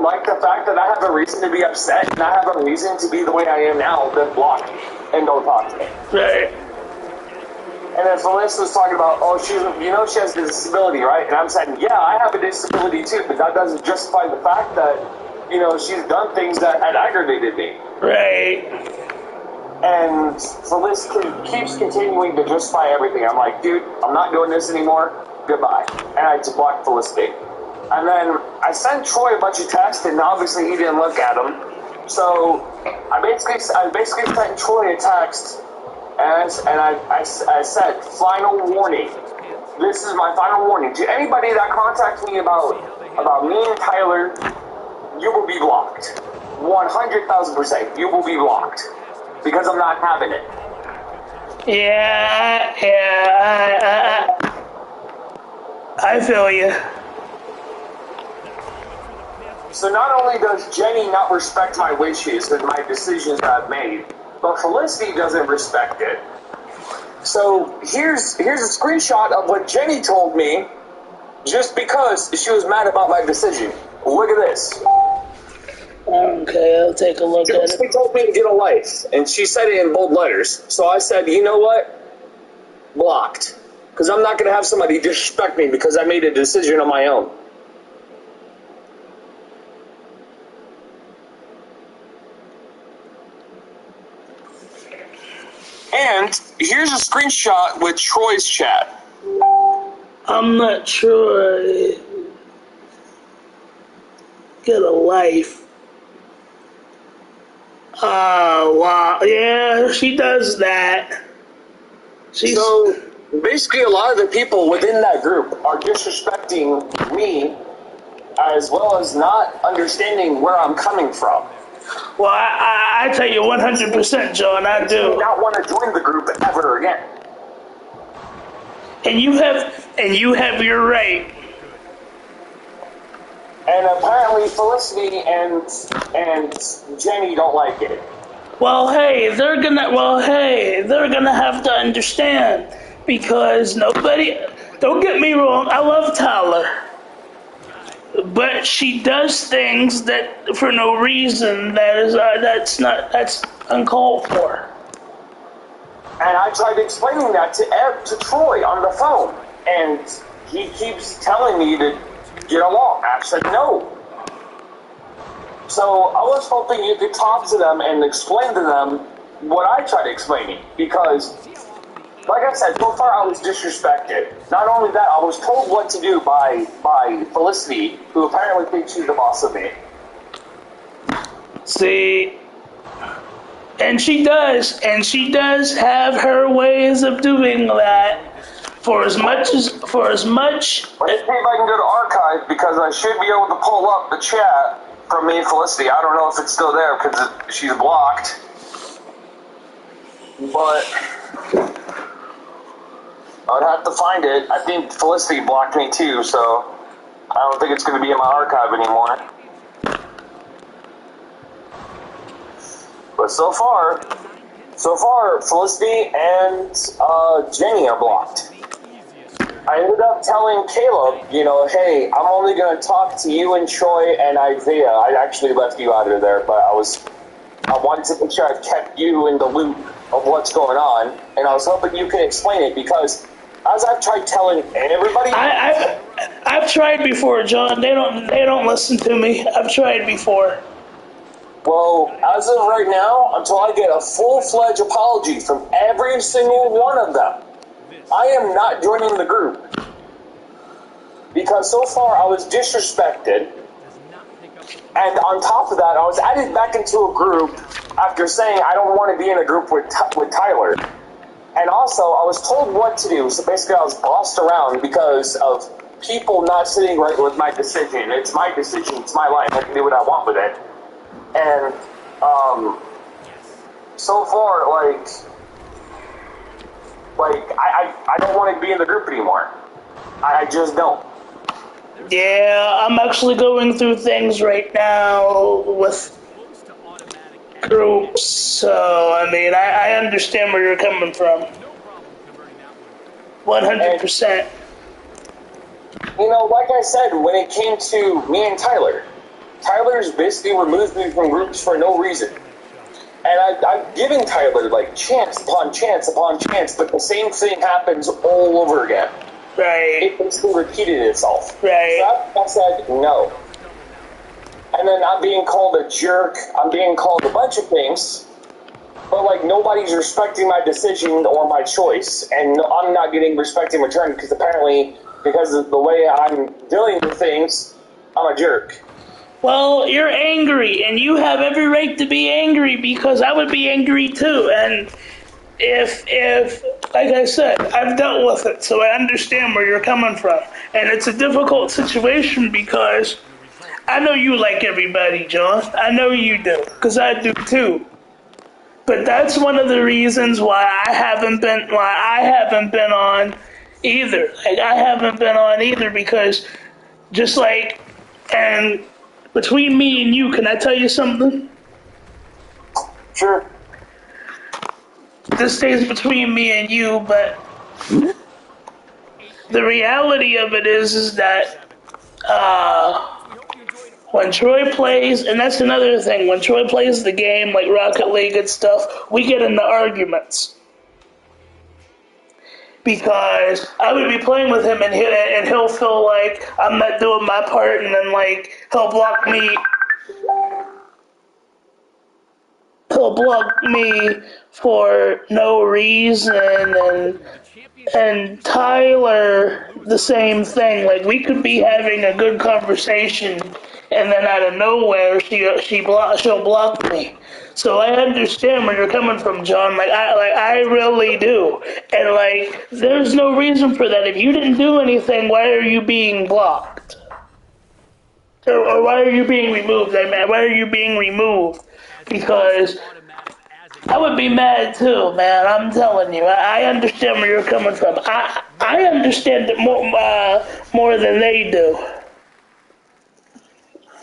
like the fact that I have a reason to be upset and I have a reason to be the way I am now, then block me and don't talk to me. Right. And then Felicity was talking about, oh, she has a disability, right? And I'm saying, yeah, I have a disability too, but that doesn't justify the fact that, she's done things that had aggravated me. Right. And Felicity keeps continuing to justify everything. I'm like, dude, I'm not doing this anymore. Goodbye. And I just blocked Felicity. And then I sent Troy a bunch of texts, and obviously he didn't look at them. So I basically sent Troy a text, and I said, final warning. This is my final warning. To anybody that contacts me about me and Tyler, you will be blocked. 100,000%. You will be blocked. Because I'm not having it. Yeah, I feel you. So not only does Jenny not respect my wishes and my decisions that I've made, but Felicity doesn't respect it. So here's a screenshot of what Jenny told me just because she was mad about my decision. Look at this. Okay, I'll take a look at it. She told me to get a life, and she said it in bold letters. So I said, you know what? Blocked. Because I'm not going to have somebody disrespect me because I made a decision on my own. And here's a screenshot with Troy's chat. I'm not sure. Get a life. Oh, wow. Yeah, she does that. So, basically, a lot of the people within that group are disrespecting me as well as not understanding where I'm coming from. Well, I tell you 100%, John, I do. I do not want to join the group ever again. And you have your right. And apparently Felicity and Jenny don't like it. Well, hey, they're gonna have to understand because don't get me wrong, I love Tyler. But she does things that for no reason that's uncalled for. And I tried explaining that to Troy on the phone, and he keeps telling me to get along. I said no. So I was hoping you could talk to them and explain to them what I tried explaining, because, like I said, so far I was disrespected. Not only that, I was told what to do by Felicity, who apparently thinks she's the boss of me. See, and she does have her ways of doing that. For as much. Let's see if I can go to archive, because I should be able to pull up the chat from me and Felicity. I don't know if it's still there because she's blocked. But I'd have to find it. I think Felicity blocked me too, so I don't think it's going to be in my archive anymore. But so far, Felicity and Jenny are blocked. I ended up telling Caleb, hey, I'm only going to talk to you and Troy and Isaiah. I actually left you out of there, but I wanted to make sure I kept you in the loop of what's going on, and I was hoping you could explain it, because as I've tried telling everybody, I've tried before, John. They don't listen to me. I've tried before. Well, as of right now, until I get a full-fledged apology from every single one of them, I am not joining the group. Because so far I was disrespected, and on top of that, I was added back into a group after saying I don't want to be in a group with Tyler. And also, I was told what to do, so basically I was bossed around because of people not sitting right with my decision. It's my decision, it's my life, I can do what I want with it. And, so far, I don't want to be in the group anymore. I just don't. Yeah, I'm actually going through things right now with groups, so, I mean, I understand where you're coming from. 100%. Like I said, when it came to me and Tyler, Tyler's basically removed me from groups for no reason. And I've given Tyler, like, chance upon chance upon chance, but the same thing happens all over again. Right. It basically repeated itself. Right. So I said no. And then I'm being called a jerk. I'm being called a bunch of things. But, like, nobody's respecting my decision or my choice. And I'm not getting respect in return because apparently, because of the way I'm dealing with things, I'm a jerk. Well, you're angry, and you have every right to be angry because I would be angry too. And if like I said, I've dealt with it, so I understand where you're coming from. And it's a difficult situation because I know you like everybody, John. I know you do, because I do too. But that's one of the reasons why I haven't been on either. Like, I haven't been on either because just like, and between me and you, can I tell you something? Sure. This stays between me and you, but the reality of it is that when Troy plays, and that's another thing, when Troy plays the game like Rocket League and stuff, we get into arguments. Because I would be playing with him and he'll feel like I'm not doing my part, and then like he'll block me for no reason, and Tyler the same thing. Like, we could be having a good conversation and then out of nowhere she'll block me. So I understand where you're coming from, John. I really do. And like, there's no reason for that. If you didn't do anything, why are you being blocked? Or why are you being removed? I mean, why are you being removed? Because I would be mad too, man. I'm telling you. I understand where you're coming from. I understand it more than they do.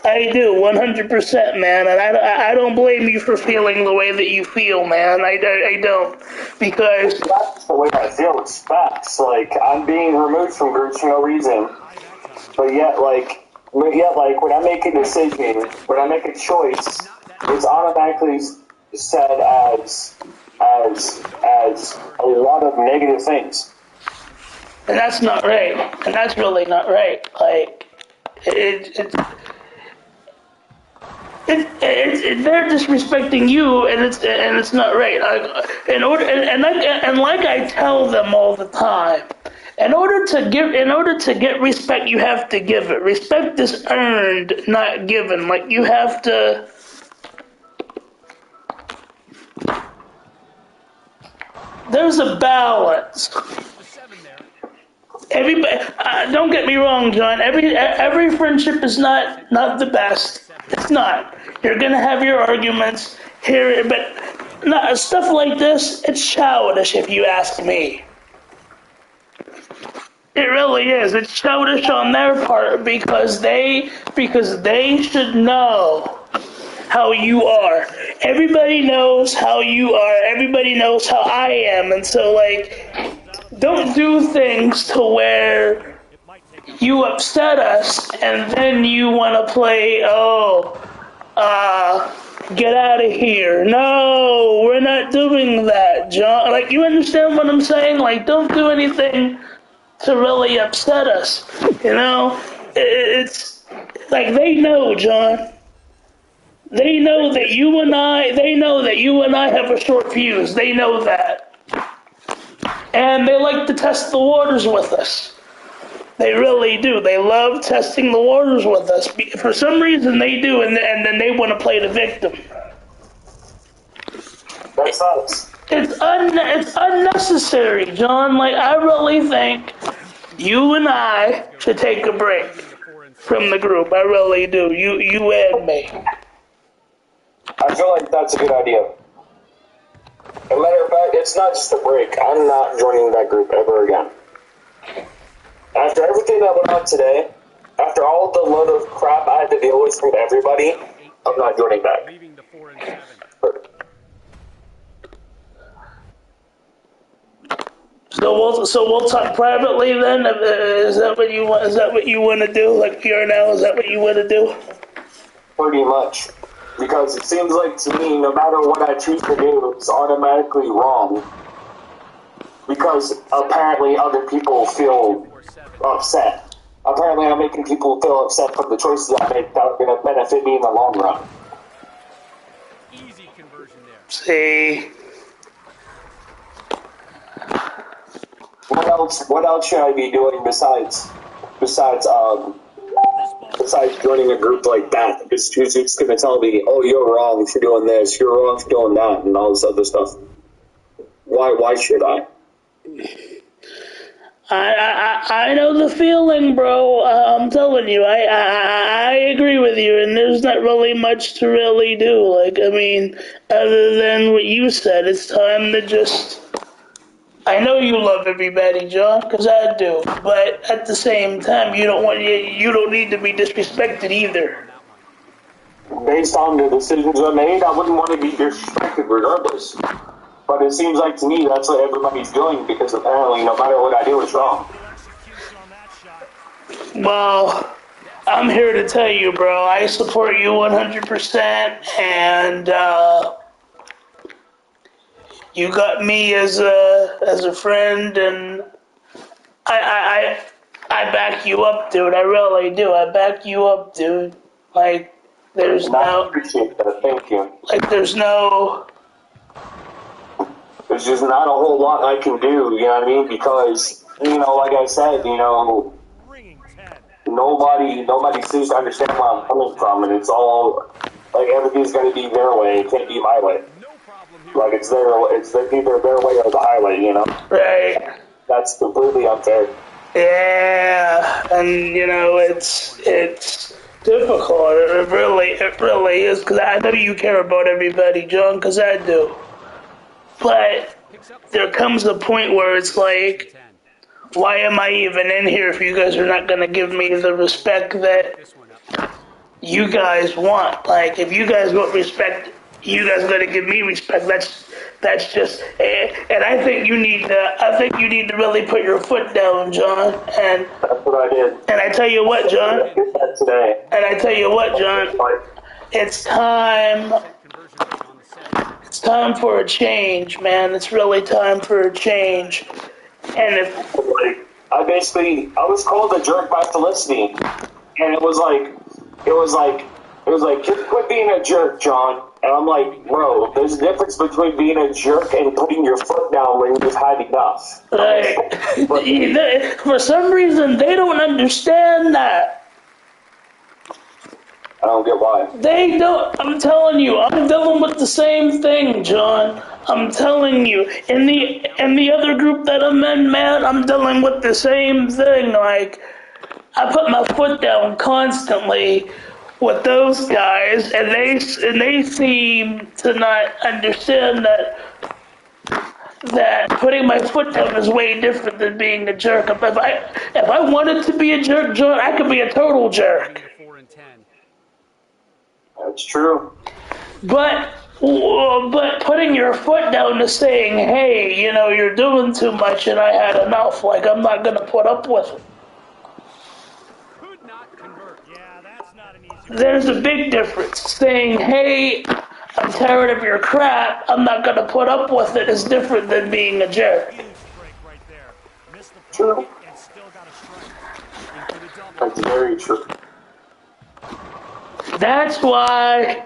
I do, 100%, man, and I don't blame you for feeling the way that you feel, man. I don't, because that's the way I feel. It's facts. Like, I'm being removed from groups for no reason, but yet, when I make a decision, when I make a choice, it's automatically said as a lot of negative things. And that's not right. And that's really not right. Like, they're disrespecting you, and it's not right. Like I tell them all the time, in order to get respect, you have to give it. Respect is earned, not given. Like, you have to. There's a balance. Everybody, don't get me wrong, John. Every friendship is not the best. It's not. You're gonna have your arguments here, but stuff like this, it's childish if you ask me. It really is. It's childish on their part because they should know how you are. Everybody knows how you are. Everybody knows how I am, and so like, don't do things to where you upset us and then you want to play, get out of here. No, we're not doing that, John. Like, you understand what I'm saying? Like, don't do anything to really upset us. You know, it's like, they know, John. They know that you and I have a short fuse. They know that. And they like to test the waters with us. They really do. They love testing the waters with us. For some reason they do, and then they want to play the victim. That sucks. It's unnecessary, John. Like, I really think you and I should take a break from the group. I really do. You and me. I feel like that's a good idea. As a matter of fact, it's not just a break. I'm not joining that group ever again. After everything that went on today, after all the load of crap I had to deal with from everybody, I'm not joining back. So we'll talk privately then. Is that what you want? Is that what you want to do? Like, here now, is that what you want to do? Pretty much. Because it seems like to me, no matter what I choose to do, it's automatically wrong. Because apparently other people feel upset. Apparently I'm making people feel upset from the choices I make that are going to benefit me in the long run. Easy conversion there. See, What else should I be doing besides joining a group like that? Who's just going to tell me, oh, you're wrong for doing this, you're wrong for doing that, and all this other stuff. Why should I? I know the feeling, bro. I'm telling you, I agree with you, and there's not really much to really do. Like, I mean, other than what you said, it's time to just. I know you love everybody, John, because I do. But at the same time, you don't need to be disrespected either. Based on the decisions I made, I wouldn't want to be disrespected regardless. But it seems like to me that's what everybody's doing because apparently no matter what I do, it's wrong. Well, I'm here to tell you, bro. I support you 100%, and you got me as a friend, and I back you up, dude. I really do. I back you up, dude. Like, there's I no, appreciate that. Thank you. like, there's just not a whole lot I can do, you know what I mean? Because, like I said, nobody seems to understand where I'm coming from, and it's all, like, everything's going to be their way. It can't be my way. Like, it's either their way or the highway, right. That's completely unfair. Yeah, and it's difficult. It really is, because I know you care about everybody, John, because I do. But there comes a point where it's like, why am I even in here if you guys are not going to give me the respect that you guys want? Like, if you guys want respect, you guys got to give me respect. That's just, and I think you need to really put your foot down, John. And that's what I did. And I tell you what, John. Today. And I tell you what, John. It's time. It's time for a change, man. It's really time for a change. And if I was called a jerk by Felicity, and it was like, quit being a jerk, John. And I'm like, bro, there's a difference between being a jerk and putting your foot down when you've had enough. Like, for some reason, they don't understand that. I don't get why. They don't. I'm telling you, I'm dealing with the same thing, John. I'm telling you. In the other group that I'm in, man, I'm dealing with the same thing. Like, I put my foot down constantly with those guys, and they seem to not understand that putting my foot down is way different than being a jerk. If I wanted to be a jerk, John, I could be a total jerk. That's true. But putting your foot down to saying, hey, you're doing too much and I had enough, like, I'm not going to put up with it. There's a big difference. Saying, hey, I'm tired of your crap, I'm not going to put up with it is different than being a jerk. True. That's very true. That's why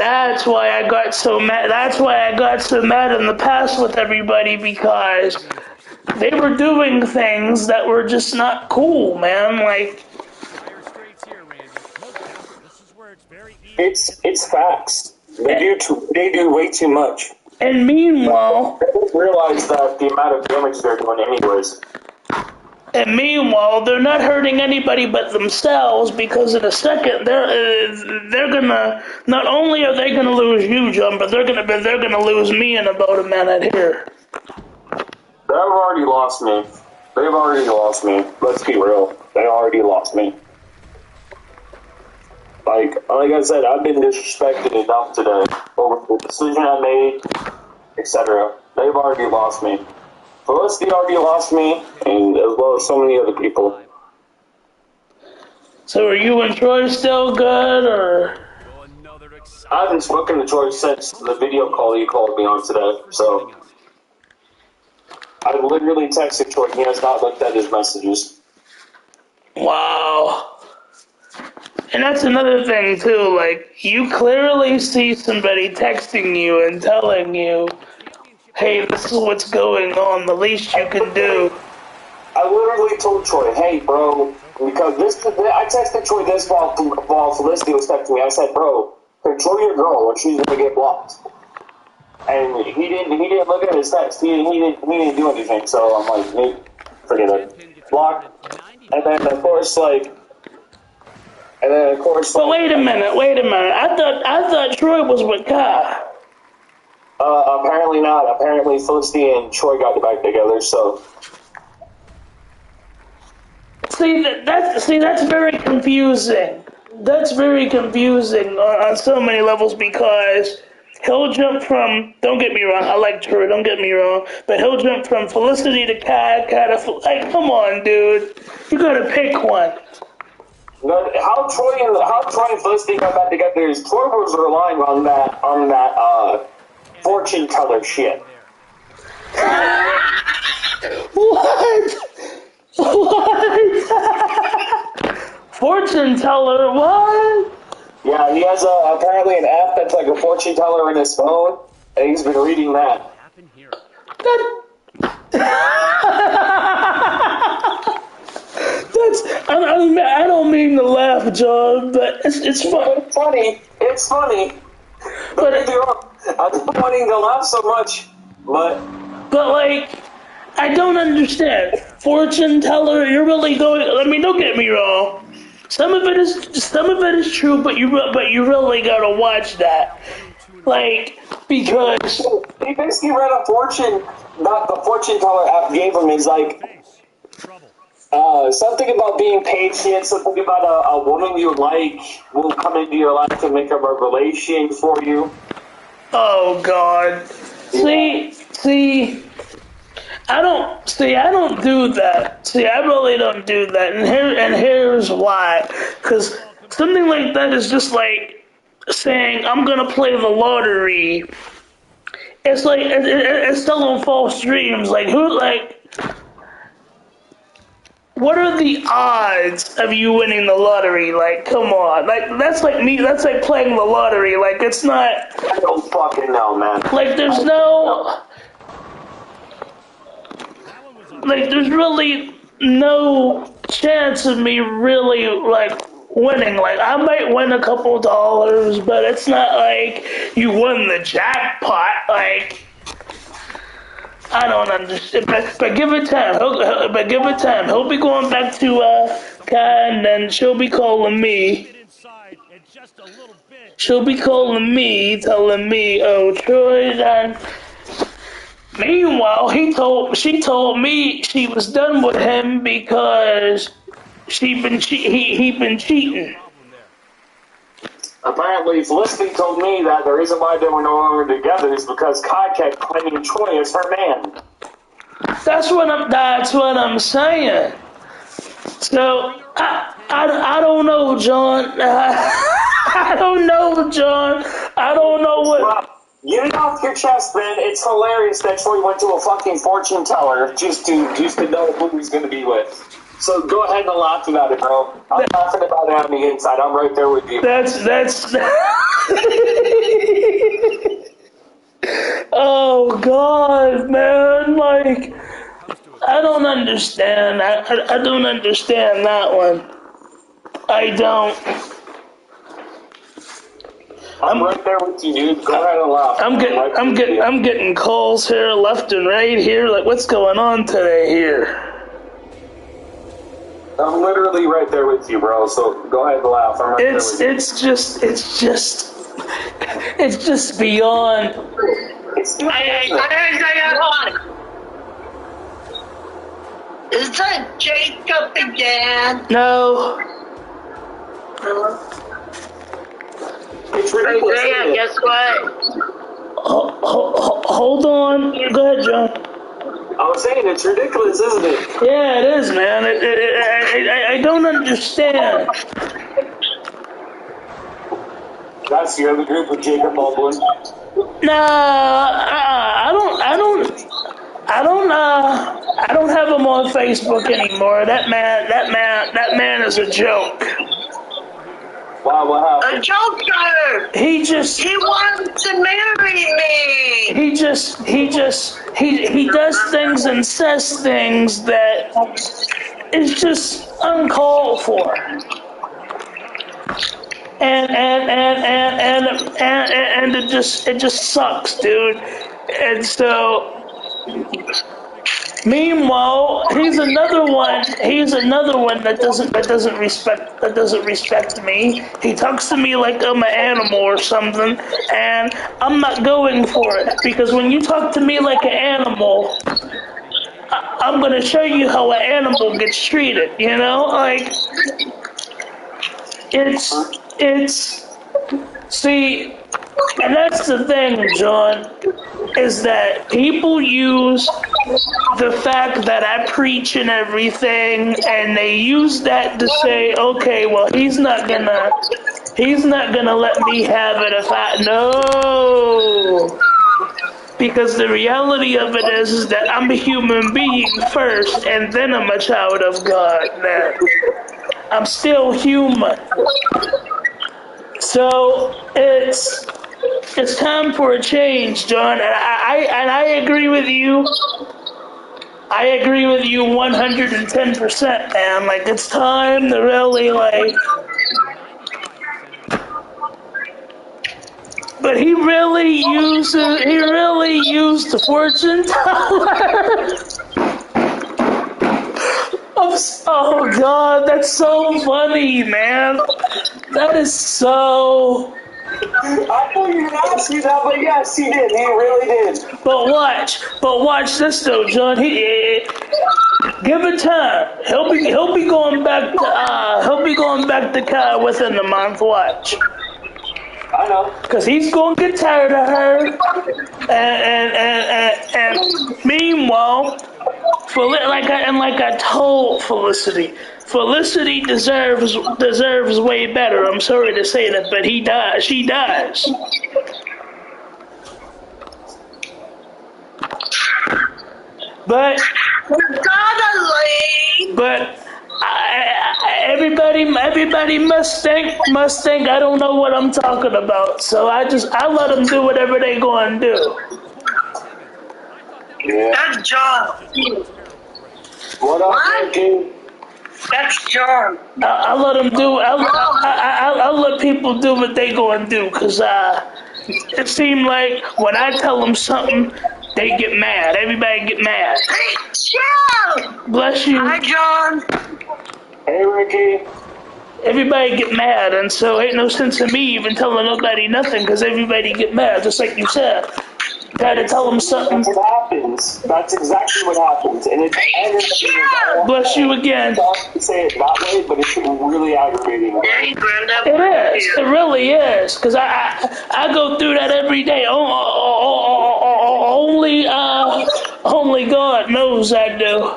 I got so mad. That's why I got so mad in the past with everybody, because they were doing things that were just not cool, man. Like, it's facts. They do way too much. And meanwhile, I didn't realize that the amount of damage they're doing anyways. And meanwhile, they're not hurting anybody but themselves, because in a second they're gonna, not only are they gonna lose you, John, but they're gonna lose me in about a minute here. They've already lost me. Let's be real. They already lost me. Like I said, I've been disrespected enough today over the decision I made, etc. They've already lost me. Felicity already lost me, and as well as so many other people. So are you and Troy still good, or? I haven't spoken to Troy since the video call you called me on today, so I literally texted Troy. He has not looked at his messages. Wow. And that's another thing too, like, you clearly see somebody texting you and telling you, hey, this is what's going on, the least you can do. I literally told Troy, hey, bro, because I texted Troy this while Felicity was texting me. I said, bro, control your girl or she's gonna get blocked. And he didn't look at his text. He didn't do anything. So I'm like, hey, forget it, block. And then of course, But wait a minute. I thought Troy was with Kai. Apparently not. Apparently Felicity and Troy got back together. So. See, that's very confusing. That's very confusing on so many levels because he'll jump from, don't get me wrong, I like Troy, don't get me wrong, but he'll jump from Felicity to Kai to, like, come on, dude. You gotta pick one. How Troy and Felicity got back together is Troy was relying on that fortune teller shit. What? Fortune teller? What? Yeah, he has apparently an app that's like a fortune teller in his phone, and he's been reading that. I don't mean to laugh, John, but it's fun. It's funny. It's funny. But I don't want him to laugh so much, but like, I don't understand. Fortune teller, you're really going. I mean, don't get me wrong. Some of it is true, but you really gotta watch that, like, because he basically read a fortune. Not the fortune teller app gave him is like something about being patient, something about a woman you like will come into your life and make a revelation for you. Oh God! See. I don't do that. See, I really don't do that, and here's why. Because something like that is just like saying I'm gonna play the lottery. It's like it's selling false dreams. Like what are the odds of you winning the lottery? Like, come on. Like, that's like me. That's like playing the lottery. Like, it's not. I don't fucking know, man. Like, there's no. Like, there's really no chance of me really, like, winning. Like, I might win a couple dollars, but it's not like you won the jackpot. Like, I don't understand. But give it time. He'll be going back to Kai, and then she'll be calling me. She'll be calling me, telling me, oh, Troy, meanwhile, she told me she was done with him because he been cheating. Apparently, Felicity told me that the reason why they were no longer together is because Kai kept claiming Troy as her man. That's what I'm saying. So I don't know, John. I don't know, John. I don't know what. Well, get it off your chest, man. It's hilarious that Troy went to a fucking fortune teller just to know who he's gonna be with. So go ahead and laugh about it, bro. I'm laughing about it on the inside. I'm right there with you. That's. Oh God, man! Like, I don't understand. I don't understand that one. I don't. I'm right there with you, dude. Go ahead and laugh. I'm getting calls here left and right here. Like, what's going on today here? I'm literally right there with you, bro. So go ahead and laugh. I'm right there with you. It's just beyond. Hey, is that Jacob again? No. It's ridiculous. Isaiah, guess what? Hold on. Go ahead, John. I was saying it's ridiculous, isn't it? Yeah, it is, man. I don't understand. That's the other group with Jacob Baldwin. I don't have him on Facebook anymore. That man is a joke. Wow, what happened? A joker! He wants to marry me! he does things and says things that is just uncalled for. And it just sucks, dude. And so meanwhile, he's another one that doesn't respect me. He talks to me like I'm an animal or something, and I'm not going for it, because when you talk to me like an animal, I'm gonna show you how an animal gets treated, you know? Like, see, and that's the thing, John, is that people use the fact that I preach and everything, and they use that to say, okay, well, he's not gonna let me have it if I, no. Because the reality of it is that I'm a human being first, and then I'm a child of God. Now, I'm still human. So it's time for a change, John, and I agree with you. I agree with you 110%, man. Like, it's time to really, like. But he really used the fortune teller. Oh God, that's so funny, man. That is so. I thought you would ask me that, but yes, he did. He really did. But watch this though, John. He give it time. He'll be going back to Kai within the month. Watch. I know. Cause he's gonna get tired of her, and meanwhile, like I told Felicity deserves way better. I'm sorry to say that, but she does. But everybody must think I don't know what I'm talking about. So I let them do whatever they gonna do. Yeah. That's John. What up, Ricky? That's John. I let them do. I let people do what they gonna do, cause it seemed like when I tell them something, they get mad. Everybody get mad. Hey, John. Bless you. Hi, John. Hey, Ricky. Everybody get mad, and so ain't no sense in me even telling nobody nothing, because everybody get mad, just like you said. Gotta tell them something. That's what happens. That's exactly what happens. And it's Bless you again. To say it that way, but it's really aggravating. It is. It really is. Because I go through that every day. Only God knows I do.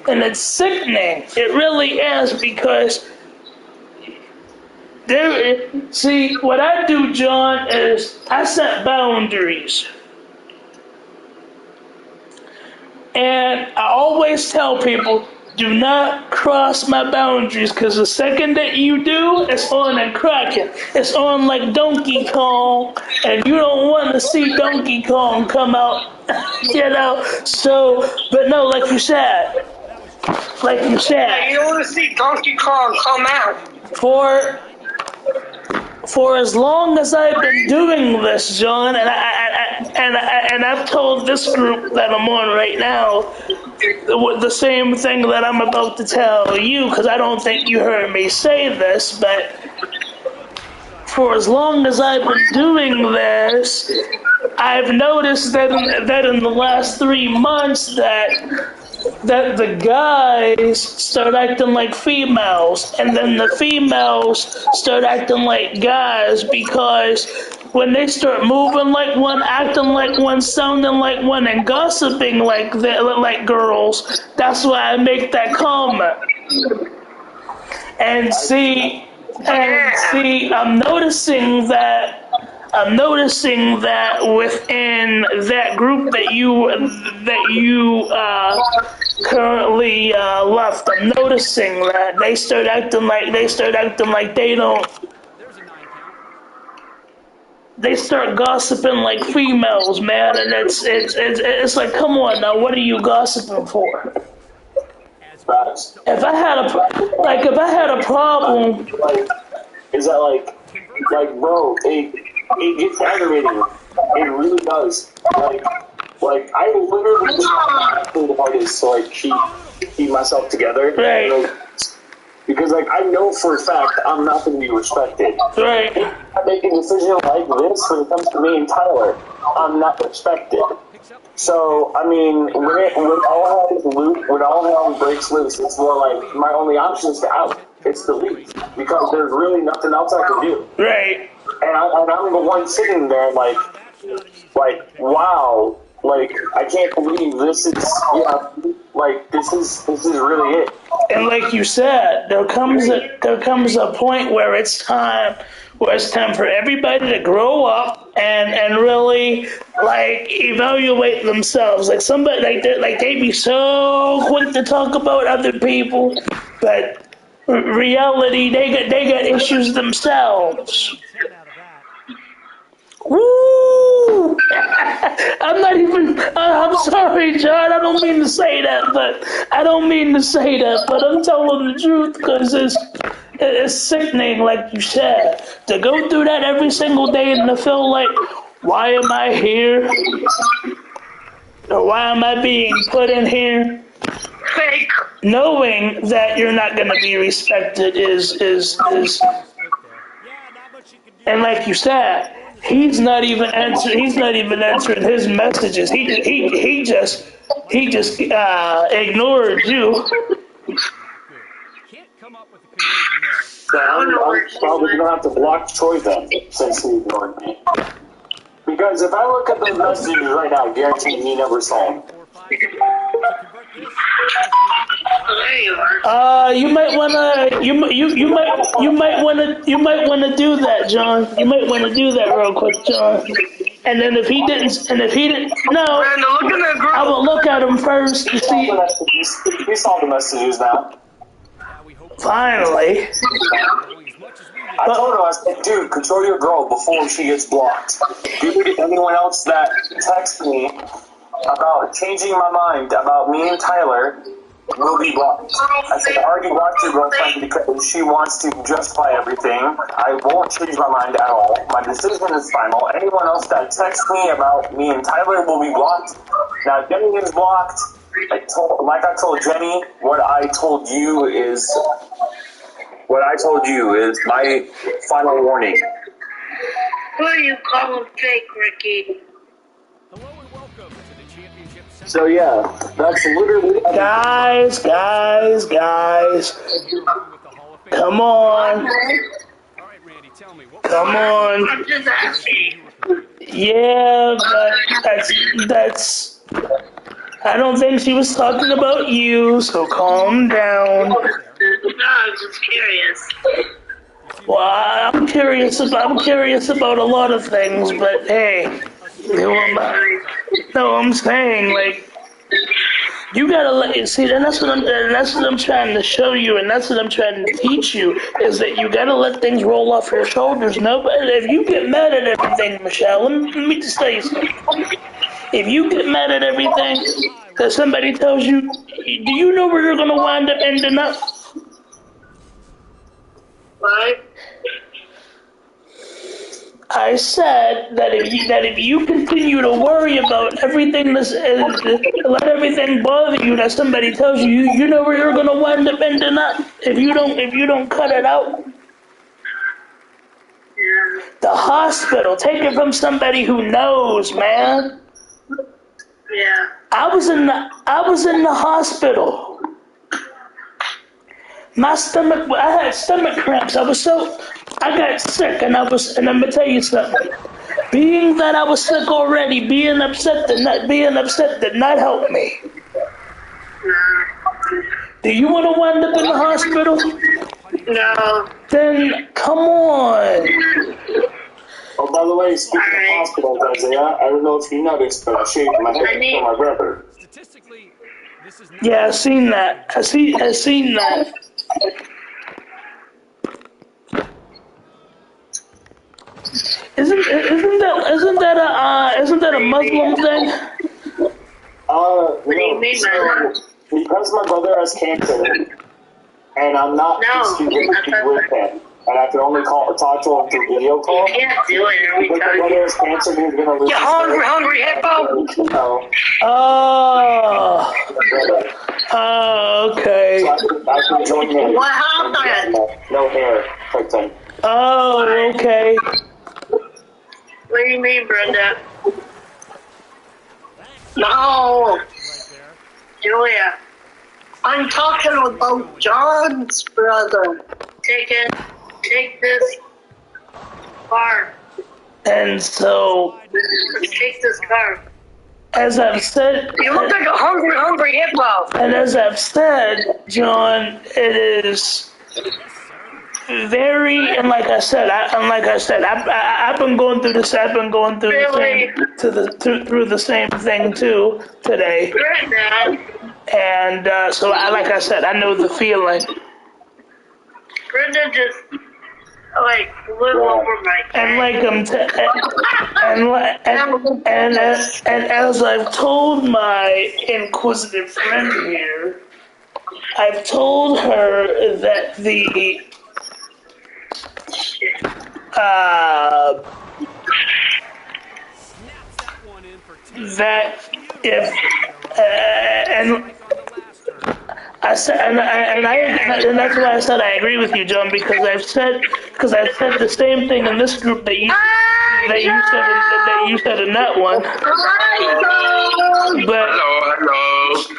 And it's sickening. It really is, because see, what I do, John, is I set boundaries. And I always tell people, do not cross my boundaries, because the second that you do, it's on and cracking. It's on like Donkey Kong, and you don't want to see Donkey Kong come out, you know? So, but no, like you said. You don't want to see Donkey Kong come out. For as long as I've been doing this, John, and I've told this group that I'm on right now the same thing that I'm about to tell you, because I don't think you heard me say this, but for as long as I've been doing this, I've noticed that in the last 3 months that the guys start acting like females, and then the females start acting like guys, because when they start moving like one, acting like one, sounding like one, and gossiping like girls, that's why I make that comment. And see, And see, I'm noticing that within that group that you currently left, I'm noticing that they start acting like they don't. There's a 9 count. They start gossiping like females, man, and it's like, come on now, what are you gossiping for? Facts. If I had a problem, Like, is that like, bro, it gets aggravating. It really does. Like I literally try the hardest to like keep myself together. Right. Because like I know for a fact I'm not going to be respected. right, I make a decision like this when it comes to me and Tyler, I'm not respected. So I mean, when all hell breaks loose, it's more like my only option is to out. It's to leave because there's really nothing else I can do. right. And I'm the one sitting there like wow, like I can't believe this is this is really it. And like you said, there comes a point where it's time for everybody to grow up and really like evaluate themselves. Like somebody like they be so quick to talk about other people, but reality they got issues themselves. 10 out of that. Woo! I'm sorry, John. I don't mean to say that, but I'm telling the truth because it's sickening, like you said, to go through that every single day and to feel like, why am I here? Or why am I being put in here? Fake. Knowing that you're not going to be respected is, and like you said, he's not even answering his messages. He just ignored you. Can't come up with a conversion there. I'm probably gonna have to block Troy then, since he ignored me. Because if I look at those messages right now, I guarantee he never saw them. 4 5. To convert this, There you are. You might wanna do that, John. You might wanna do that real quick, John. And then if he didn't, no, Brandon, look in the I group. will look at him first to see. We saw the messages now. now we hope Finally, as much as we I told him, I said, dude, control your girl before she gets blocked. Dude, anyone else that texts me about changing my mind about me and Tyler will be blocked. I said, I already blocked your girlfriend because she wants to justify everything. I won't change my mind at all. My decision is final. Anyone else that texts me about me and Tyler will be blocked. Now, Jenny is blocked. I told Jenny, what I told you is my final warning. Who do you call him fake, Ricky? hello and welcome to the championship session So yeah, that's literally guys, with the Hall of Fame. come on, All right, Randy, tell me what come on. I'm just asking. Yeah, but that's. I don't think she was talking about you, so calm down. No, I'm just curious. Well, I'm curious about a lot of things, but hey, no, I'm saying like you gotta see, and that's what I'm trying to show you, and that's what I'm trying to teach you is that you gotta let things roll off your shoulders. No, but if you get mad at everything, Michelle, let me just tell you something. If you get mad at everything that somebody tells you, do you know where you're gonna wind up ending up? What? I said that if you continue to worry about everything, let everything bother you that somebody tells you, you know where you're gonna wind up ending up if you don't cut it out. Yeah. The hospital. Take it from somebody who knows, man. Yeah. I was in the hospital. My stomach, I had stomach cramps. I got sick, and I'm gonna tell you something. Being that I was sick already, being upset did not help me. Do you want to wind up in the hospital? No. Then come on. Oh, by the way, speaking of hospitals, Isaiah, I don't know if you noticed, but I shaved my head for my brother. Statistically, this is not. Yeah, I seen that. I seen that. Isn't that a Muslim thing? No, mean, so, because my brother has cancer, and I'm not physically with him, and I can only talk to him through video call. You can't do it every Because my time. brother has cancer, he's gonna lose. You hungry hippo? No. Oh, okay. So I can join him. What happened? No hair, type thing. Oh, okay. What do you mean, Brenda? No. Julia. I'm talking about John's brother. Take this car. And so, Take this car. as I've said, You look like a hungry hippo. and as I've said, John, it is very, and like I said, I've been going through this. I've been going through through the same thing too today. Brenda. And so, like I said, I know the feeling. Brenda just flew over my head. And like and as I've told my inquisitive friend here, I've told her that that if and I said, and that's why I said I agree with you, John, because I've said the same thing in this group that you said in that one. But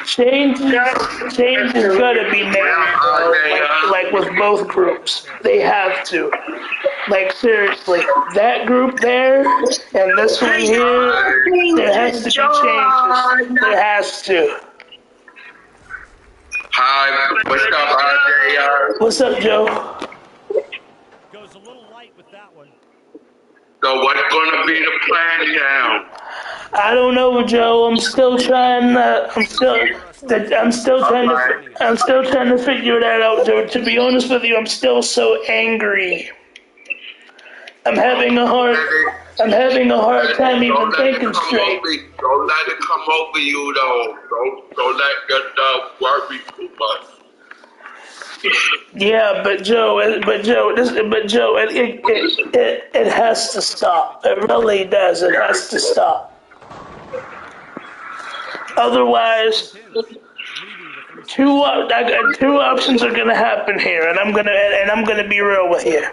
change is gonna be made, like with both groups. They have to. Like seriously, that group there and this one here, there has to be changes. There has to. Hi, what's up, RJ? What's up, Joe? Goes a little light with that one. So what's gonna be the plan now? I don't know, Joe. I'm still trying to figure that out, Joe. To be honest with you, I'm still so angry. I'm having a hard time even thinking straight. Don't let it come over you, though. Don't let yourself worry too much. Yeah, but Joe, it has to stop. It really does. It has to stop. Otherwise, two options are gonna happen here, and I'm gonna be real with you.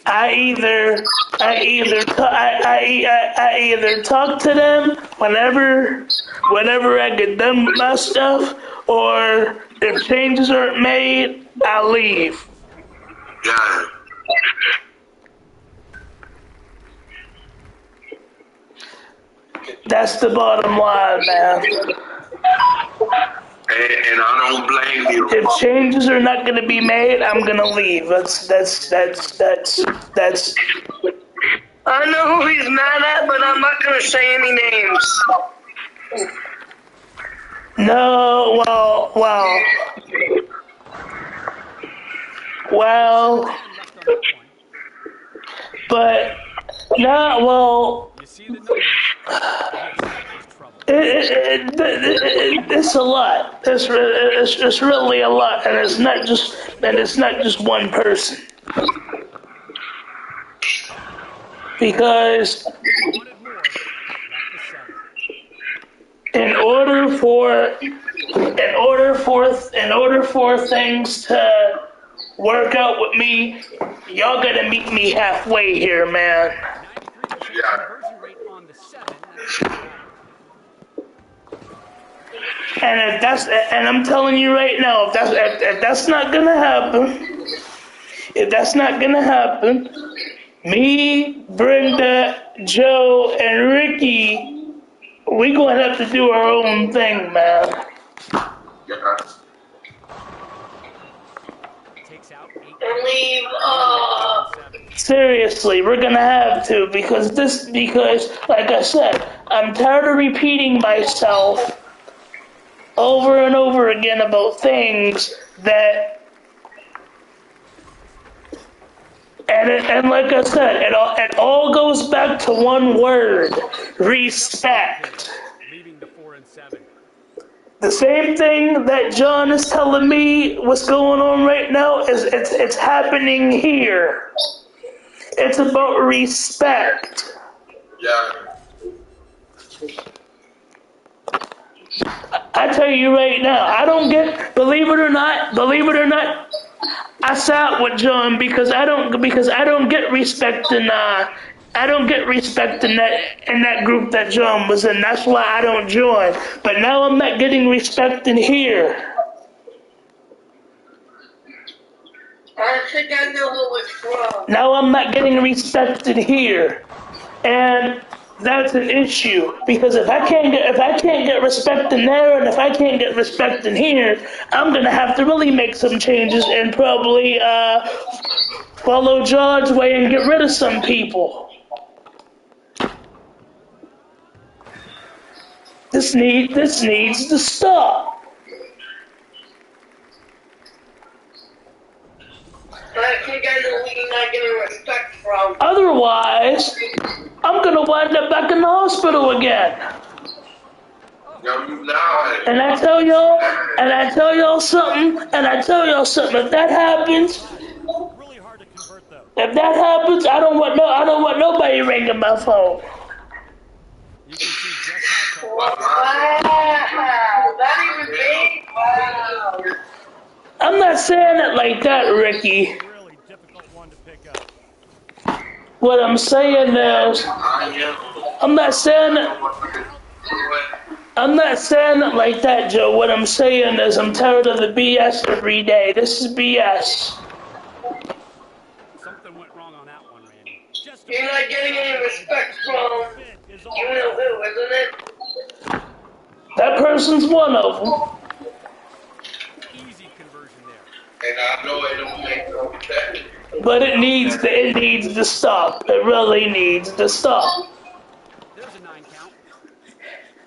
I either talk to them whenever I get done with my stuff, or if changes aren't made, I'll leave. Yeah. That's the bottom line, man. And I don't blame you. If changes are not going to be made, I'm going to leave. That's. I know who he's mad at, but I'm not going to say any names. No, but no, well. It's a lot. It's really a lot, and it's not just one person. Because in order for things to work out with me, y'all gotta meet me halfway here, man. Yeah. And I'm telling you right now, if that's not gonna happen, me, Brenda, Joe, and Ricky, we gonna have to do our own thing, man. Yeah. And leave, Seriously, we're gonna have to because like I said, I'm tired of repeating myself over and over again about things that, and like I said, it all goes back to one word: respect. Leaving the 4 and 7. The same thing that John is telling me what's going on right now is it's happening here. It's about respect. Yeah. I tell you right now, I don't get, believe it or not, I sat with John because I don't get respect in that group that John was in. That's why I don't join. But now I'm not getting respect in here. I think I know who it's from. Now I'm not getting respect in here. And that's an issue because if I can't get respect in there, and if I can't get respect in here, I'm gonna have to really make some changes and probably follow John's way and get rid of some people. This needs to stop. I think I know who you're not getting respect from. Otherwise, I'm gonna wind up back in the hospital again. No, you not. And I tell y'all something, if that happens, Really hard to convert though. I don't want nobody ringing my phone. You can see just how tough. Wow, that even big? Wow. I'm not saying it like that, Ricky. Really difficult one to pick up. What I'm saying is, I'm not saying it like that, Joe. What I'm saying is I'm tired of the BS every day. This is BS. Something went wrong on that one, Randy. Just You're not getting any respect from, fit is all. you know who, isn't it? That person's one of them. Easy conversion there. And I know it don't make no sense. But it needs to stop. It really needs to stop. There's a 9 count.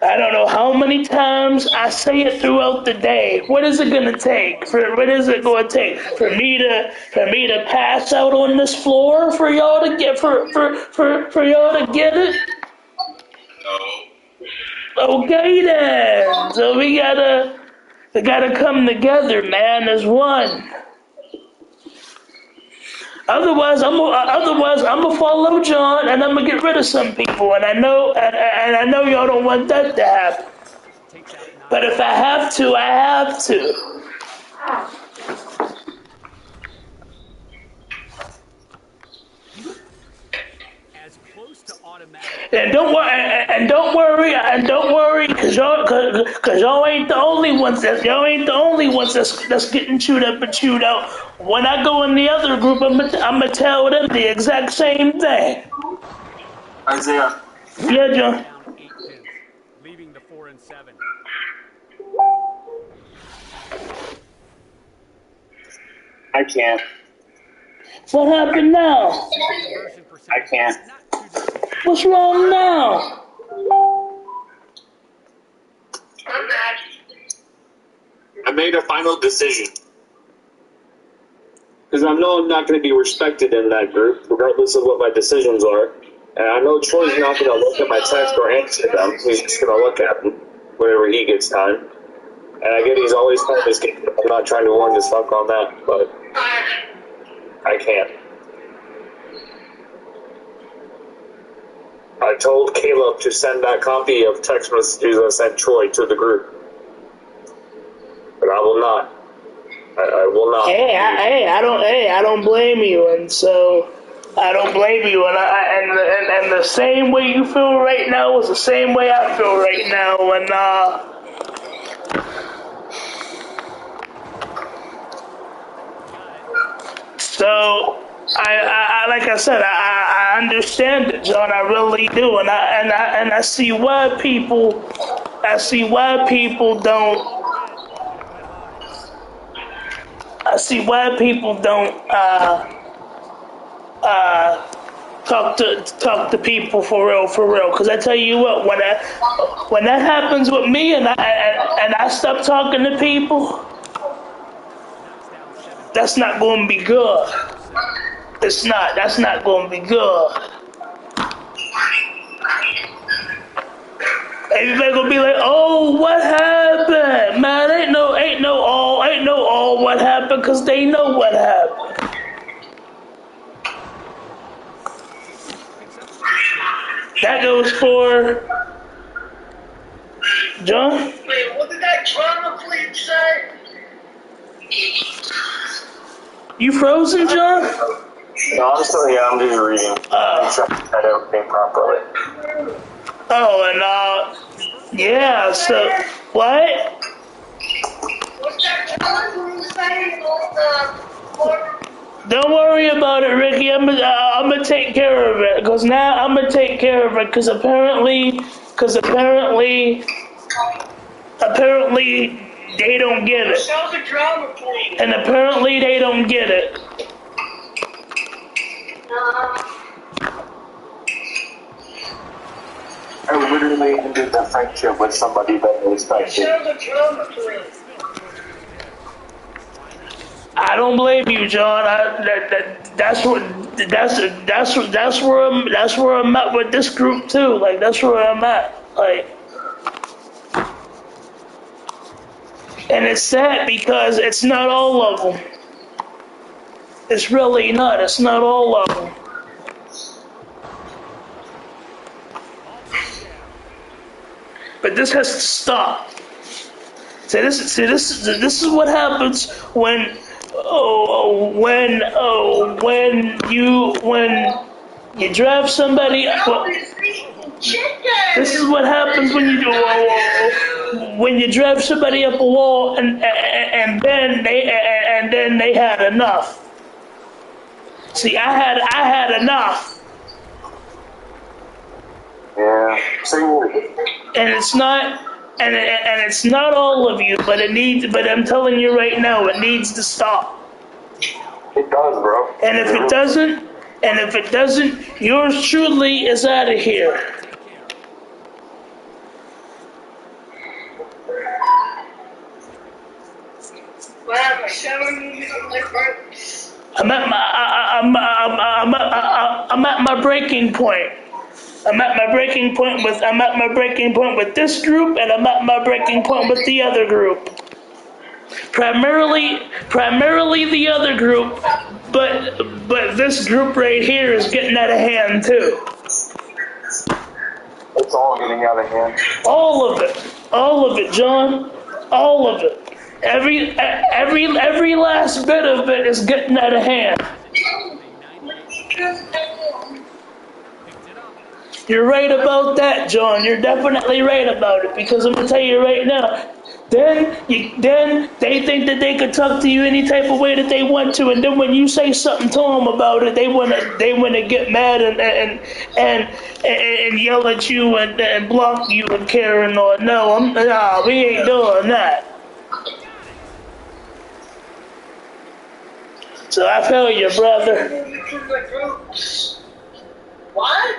I don't know how many times I say it throughout the day. What is it gonna take? For me to pass out on this floor for y'all to get for y'all to get it? No. Okay then. So we gotta come together, man, as one. Otherwise, I'm gonna follow John, and I'm gonna get rid of some people, and I know y'all don't want that to happen. But if I have to, I have to. As close to automatic. And don't worry, cause y'all ain't the only ones that's getting chewed up and chewed out. When I go in the other group, I'm gonna tell them the exact same thing. Isaiah, Yeah, John. Down 8 pins. Leaving the 4 and 7. I can't. What happened now? Conversion percentage. I can't. Not too difficult. What's wrong now? I'm not. I made a final decision. Because I know I'm not going to be respected in that group, regardless of what my decisions are. And I know Troy's not going to look at my text or answer them. He's just going to look at them whenever he gets time. And I get he's always playing this game. I'm not trying to warn his fuck on that, but I can't. I told Caleb to send that copy of text messages I sent Troy to the group. But I will not. I will not. I don't blame you, and so I don't blame you, and the same way you feel right now is the same way I feel right now, and so I like I said, I understand it, John. I really do, and I see why people don't. I see why people don't talk to people for real. Because I tell you what, when that happens with me, and I stop talking to people, that's not going to be good. It's not. That's not going to be good. Everybody gonna be like, "Oh, what happened, man? Ain't no all what happened," because they know what happened. That goes for John. Wait, what did that drama queen say? You frozen, John? No, I'm still here. I'm just reading. Make sure I said everything properly. Oh, and yeah. So what? What's that drama queen saying about the? Don't worry about it, Ricky. I'm gonna take care of it. Cause now I'm gonna take care of it. Cause apparently they don't get it. Michelle's a drama queen. And apparently they don't get it. I literally ended the friendship with somebody that I respected. Michelle's a drama queen. I don't blame you, John. That's where I'm at with this group too. Like that's where I'm at. Like, and it's sad because it's not all of them. It's really not. It's not all of them. But this has to stop. This is what happens when you drive somebody. This is what happens when you drive somebody up a wall and then they had enough. See, I had enough. Yeah. And it's not, and it's not all of you, but it needs. But I'm telling you right now, it needs to stop. It does, bro. And if it doesn't, yours truly is out of here. Wow, Michelle, you like burps. I'm at my breaking point. I'm at my breaking point with this group, and I'm at my breaking point with the other group. Primarily the other group, but this group right here is getting out of hand too. It's all getting out of hand. All of it, John. All of it. Every last bit of it is getting out of hand. You're right about that, John. You're definitely right about it, because I'm gonna tell you right now. Then they think that they could talk to you any type of way that they want to, and then when you say something to them about it, they wanna get mad and yell at you and block you and Karen or no, we ain't doing that. So I feel you, brother. What?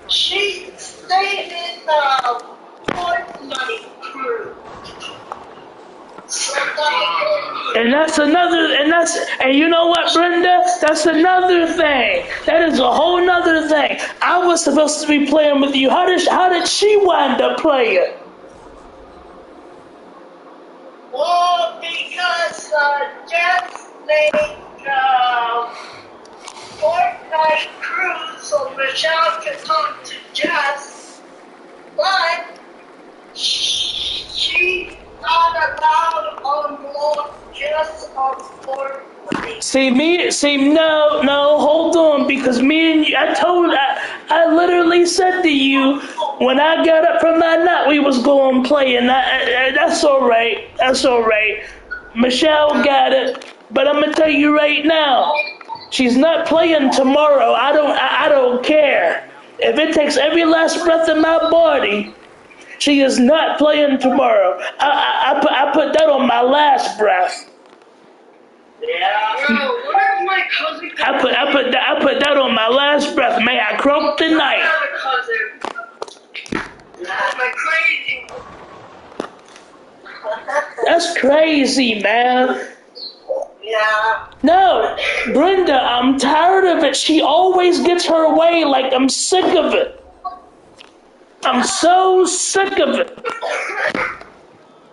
She stayed in the Fortnite crew. And you know what, Brenda? That's another thing. That is a whole nother thing. I was supposed to be playing with you. How did she wind up playing? Well, because Jeff made Fortnite crew so Michelle could talk to Jess, but she not allowed on board just on Fortnite. No, hold on, because me and you, I literally said to you, when I got up from my nap, we was going to play, and that's all right. Michelle got it, but I'm gonna tell you right now, she's not playing tomorrow. I don't care. If it takes every last breath of my body, She is not playing tomorrow. I put that on my last breath. Yeah. Bro, what if my cousin? I put that on my last breath. May I croak tonight. I have a cousin. Am I crazy? That's crazy, man. Yeah. No, Brenda, I'm tired of it. She always gets her way. Like, I'm sick of it. I'm so sick of it.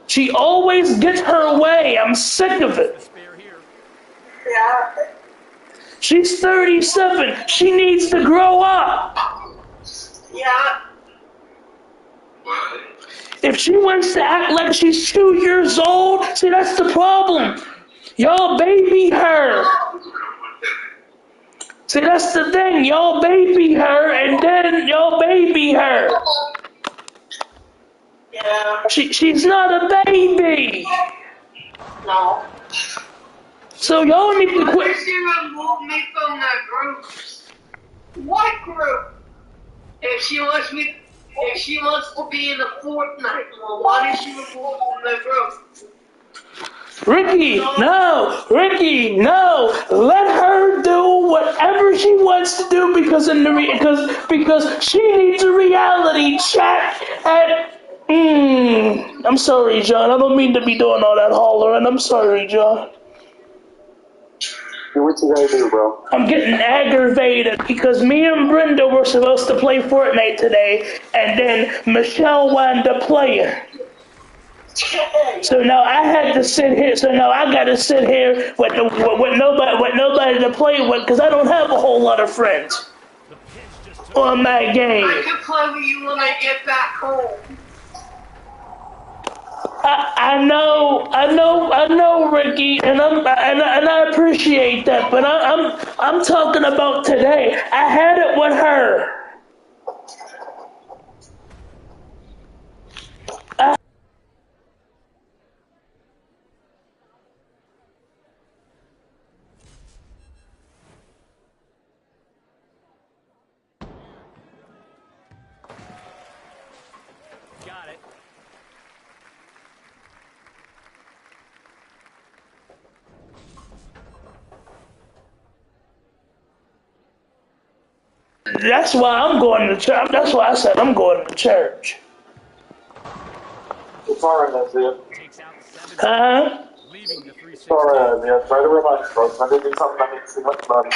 She always gets her way. I'm sick of it. Spare here. Yeah. She's 37. She needs to grow up. Yeah. What? If she wants to act like she's 2 years old, see, that's the problem. Y'all baby her. See, that's the thing. Y'all baby her, and then y'all baby her. Yeah. She's not a baby. No. So y'all need to What quit. if she removed me from the groups? What group? If she wants to be in the Fortnite, well, why did she remove me from the group? Ricky, no. Ricky, no. Let her do whatever she wants to do because she needs a reality check. And I'm sorry, John. I don't mean to be doing all that hollering. I'm sorry, John. Do what you gotta do, bro. I'm getting aggravated because me and Brenda were supposed to play Fortnite today, and then Michelle wound up playing. So now I had to sit here. So now I got to sit here with nobody to play with because I don't have a whole lot of friends on my game. I can play with you when I get back home. I know, Ricky, and I appreciate that. But I'm talking about today. I had it with her. Got it. That's why I'm going to church. That's why I said I'm going to church. It's alright, that's it. Takes out the 7. Huh? Leaving the 316. It's alright, yeah. Try to relax, bro. Try to do something that makes you much better.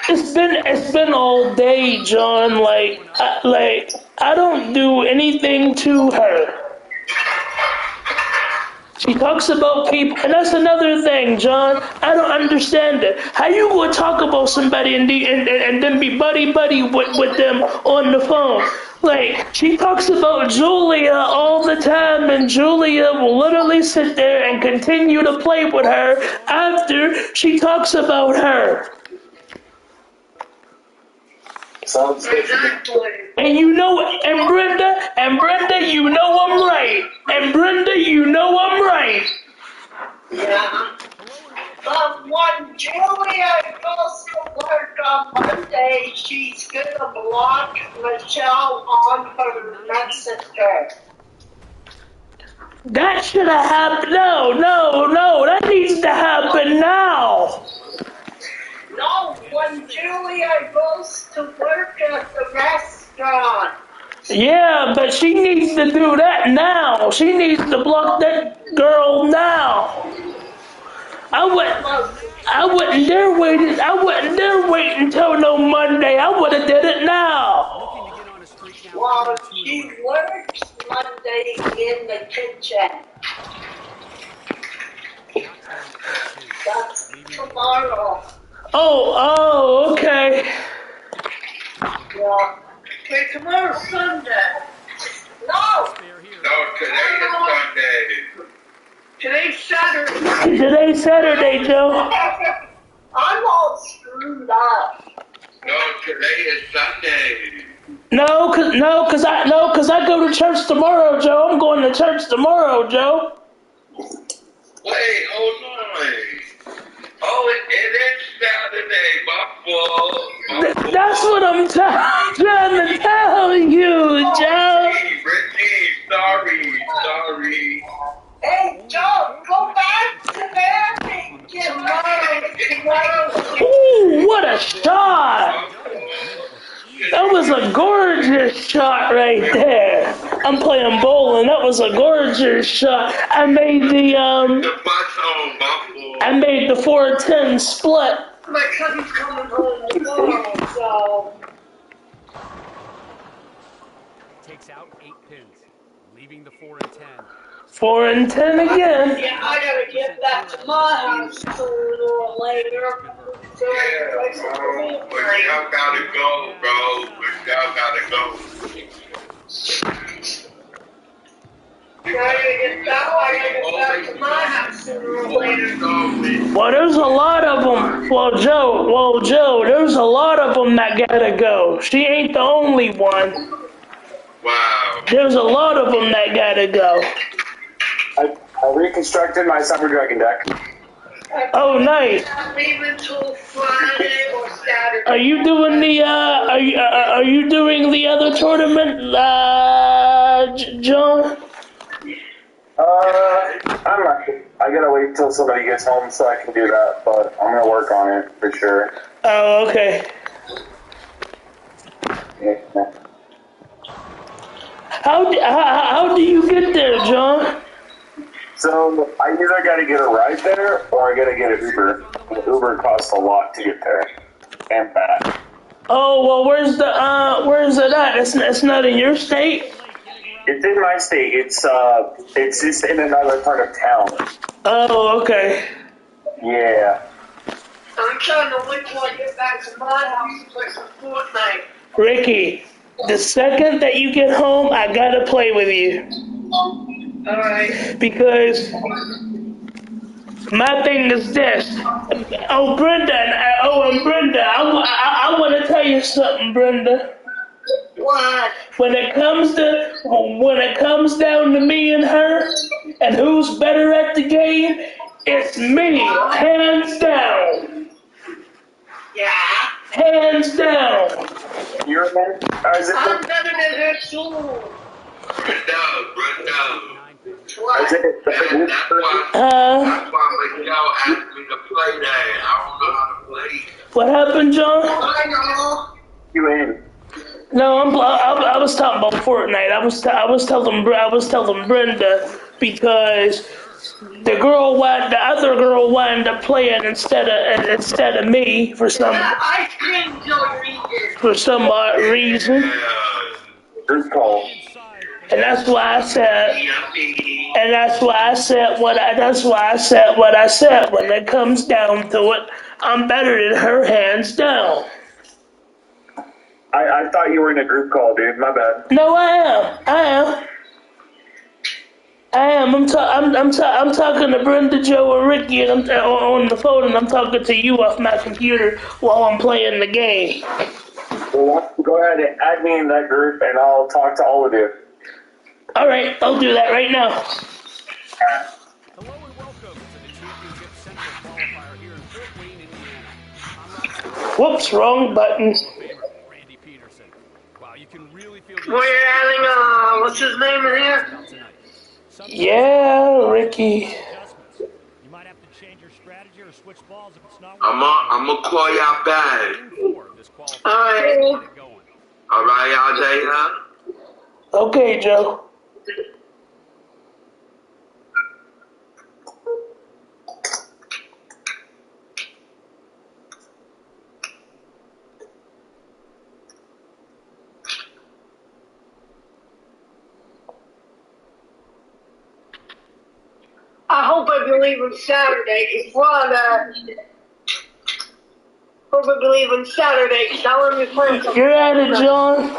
It's been all day, John. Like I don't do anything to her. She talks about people, and that's another thing, John. I don't understand it. How you gonna talk about somebody and then be buddy with them on the phone? Like, she talks about Julia all the time, and Julia will literally sit there and continue to play with her after she talks about her. Sounds good. Exactly. And you know, and Brenda, you know I'm right. And Brenda, you know I'm right. Yeah. But when Julia goes to work on Monday, she's gonna block Michelle on her messenger. That should have happened. No, that needs to happen now. No, when Julia goes to work at the restaurant. Yeah, but she needs to do that now. She needs to block that girl now. I wouldn't dare wait until no Monday. I would have did it now. Looking to get on a streak now. Well, she works Monday in the kitchen. That's tomorrow. Oh, okay. Yeah. Okay, tomorrow's Sunday. No! Spare here. No, today is Sunday. Today's Saturday. Today's Saturday, Joe. I'm all screwed up. No, today is Sunday. No, cause I go to church tomorrow, Joe. I'm going to church tomorrow, Joe. Wait, hold on. Oh, it is Saturday, my fault. That's what I'm trying to tell you, Joe. Really? Sorry. Hey, Joe, go back to Mary. Get tomorrow. Ooh, what a shot! That was a gorgeous shot right there. I'm playing bowling. That was a gorgeous shot. I made the Buffalo. I made the 4-10 split. My cousin's coming home tomorrow, so. Takes out 8 pins, leaving the 4 and 10. 4 and 10 again. Yeah, I gotta get back to my house sooner or later. So But y'all gotta go, bro. But y'all gotta go. I gotta get back to my house sooner or later. Well, there's a lot of them. Well, Joe, there's a lot of them that gotta go. She ain't the only one. Wow. There's a lot of them that gotta go. I reconstructed my Summer Dragon deck. Oh, nice. I'm leaving till Friday or Saturday. Are you doing the are you doing the other tournament, John? I'm not. I gotta wait till somebody gets home so I can do that, but I'm gonna work on it for sure. Oh, okay. Yeah. How do you get there, John? So I either gotta get a ride there or I gotta get an Uber. The Uber costs a lot to get there and back. Oh, well, where's it at? It's not in your state? It's in my state. It's just in another part of town. Oh, okay. Yeah. I'm trying to wait till I get back to my house to play some Fortnite. Ricky, the second that you get home, I gotta play with you. Alright. Because my thing is this. Oh, Brenda, and Brenda, I want to tell you something, Brenda. What? When it comes down to me and her, and who's better at the game, it's me, hands down. Yeah. Hands down. You're in? I'm better than her too. Brenda. What? That's why Michelle asked me to play that. I don't know how to play. What happened, John? I know. You in? No, I was talking about Fortnite. I was telling Brenda because the other girl wound up playing instead of me for some Ice cream Joe Regan. for some odd reason, Group call. and that's why I said what I said. When it comes down to it, I'm better than her, hands down. I thought you were in a group call, dude. My bad. No, I am. I'm talking to Brenda, Joe, and Ricky, and I'm on the phone, and I'm talking to you off my computer while I'm playing the game. Well, go ahead and add me in that group, and I'll talk to all of you. All right, I'll do that right now. Hello and welcome to the Championship Central qualifier here in Fort Wayne, Indiana. Whoops, wrong button. Randy Peterson. Wow, you can really feel We're adding, what's his name in here? tonight. Yeah, Ricky. Adjustments. You might have to change your strategy or switch balls if it's not I'm gonna call y'all back. this qualifier. Alright. Get it going. All right, y'all, Okay, Joe. I hope I can leave on Saturday, because hope I can leave on Saturday, because I want to be playing some You're at it, John.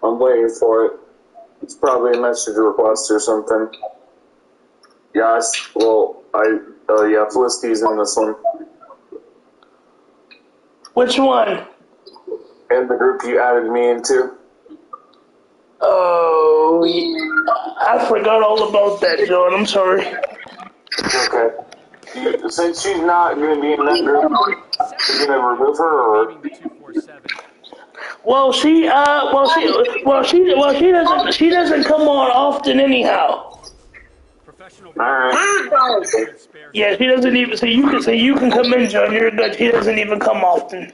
I'm waiting for it. It's probably a message request or something. Yes. Well, yeah, Felicity's in this one. Which one? In the group you added me into. Oh, yeah. I forgot all about that, John. I'm sorry. Okay. Since she's not going to be in that group, you're going to remove her, or? Leaving the 247. Well, she doesn't come on often anyhow. Professional Alright. spare. Yeah, she doesn't even. So you can come in, John. You're good. She doesn't even come often.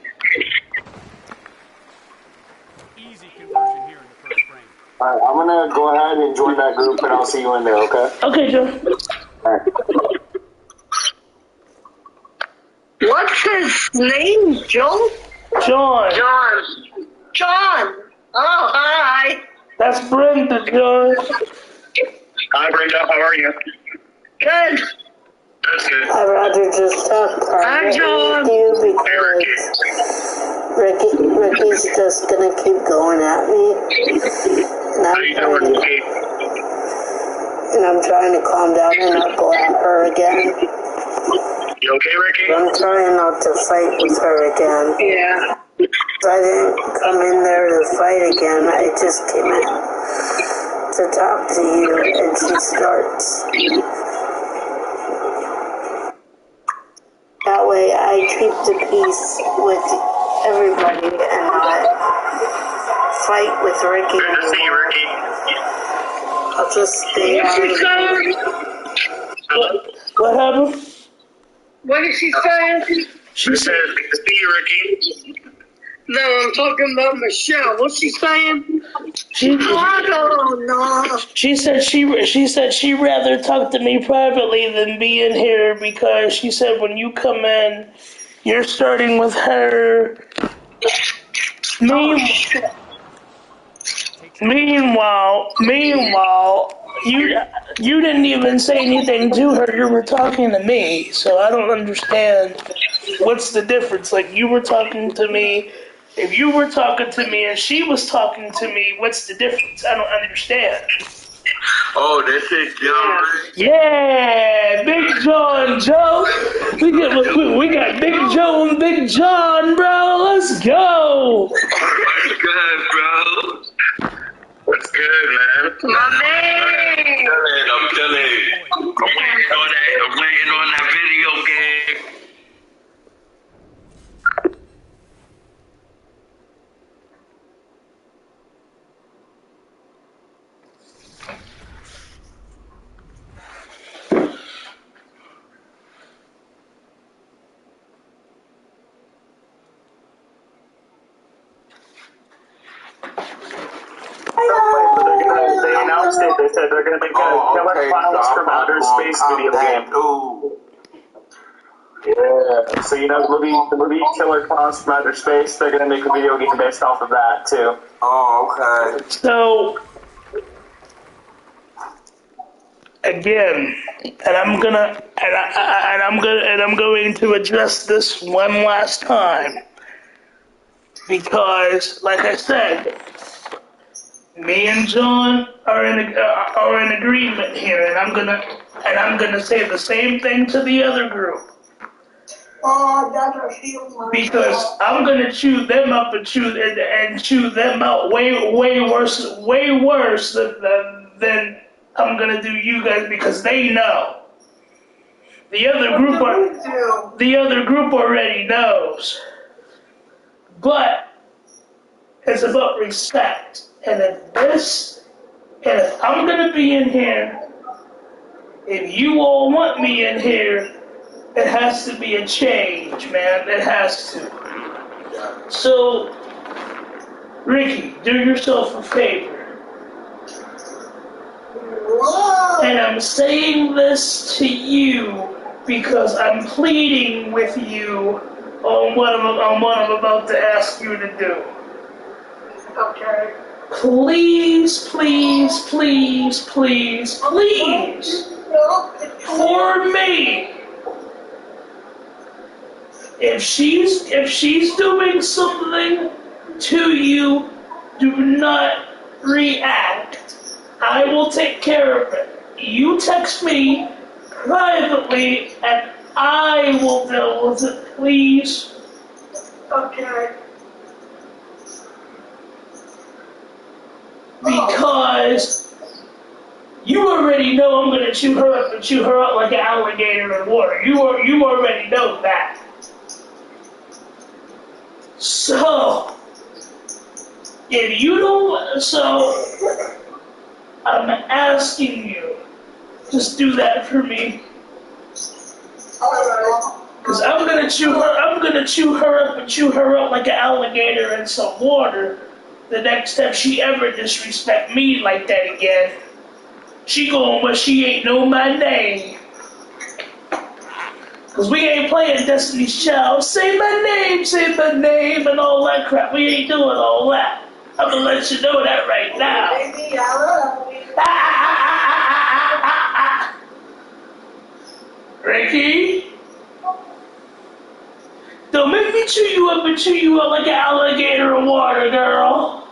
Easy conversion here in the first frame. Alright, I'm gonna go ahead and join that group and I'll see you in there, okay? Okay, John. Alright. What's his name, Joe? John. John. Oh, hi. That's Brenda, John. Hi, Brenda. How are you? Good. That's good. I'd rather just talk Hi, John. with you Hey, Ricky. because Ricky's just gonna keep going at me. And How you doing, Ricky? I'm trying to calm down and not go at her again. You okay, Ricky? I'm trying not to fight with her again. Yeah. I didn't come in there to fight again. I just came in to talk to you, and she starts. That way I keep the peace with everybody and not fight with Ricky Good to see you, anymore. Ricky. I'll just stay What's out she of saying? What happened? What is she saying? She Good said. to see you, Ricky. No, I'm talking about Michelle. What's she saying? She I don't know. She said she'd rather talk to me privately than be in here because she said when you come in, you're starting with her. Meanwhile, you didn't even say anything to her. You were talking to me, so I don't understand. What's the difference? Like you were talking to me. If you were talking to me and she was talking to me, what's the difference? I don't understand. Oh, this is John. Yeah, Big John, Joe. We got Big Joe and Big John, bro. Let's go. What's good, bro? What's good, man? My man. I'm chilling. I'm waiting on that video game. They announced it. They said they're going to make a Killer Clowns from Outer Space video game. Yeah. So the movie Killer Clowns from Outer Space. They're going to make a video game based off of that too. Oh, okay. So again, and I'm going to address this one last time because, like I said, me and John are in agreement here, and I'm gonna say the same thing to the other group. Because I'm gonna chew them up and chew them out way worse than I'm gonna do you guys because they know. The other group already knows. But it's about respect. And if I'm gonna be in here, if you all want me in here, it has to be a change, man. It has to. So, Ricky, do yourself a favor. And I'm saying this to you because I'm pleading with you on what I'm about to ask you to do. Okay. Please, please, please, please, please, for me. If she's doing something to you, do not react. I will take care of it. You text me privately and I will deal with it, please. Okay. Because you already know I'm gonna chew her up and chew her up like an alligator in water. You already know that. So If you don't, so I'm asking you, just do that for me. Cause I'm gonna chew her up and chew her up like an alligator in some water. The next time she ever disrespect me like that again, she going where she ain't know my name. Cause we ain't playing Destiny's Child. Say my name, and all that crap. We ain't doing all that. I'm gonna let you know that right now. Baby, I love you. Ricky? Don't make me chew you up and chew you up like an alligator in water, girl.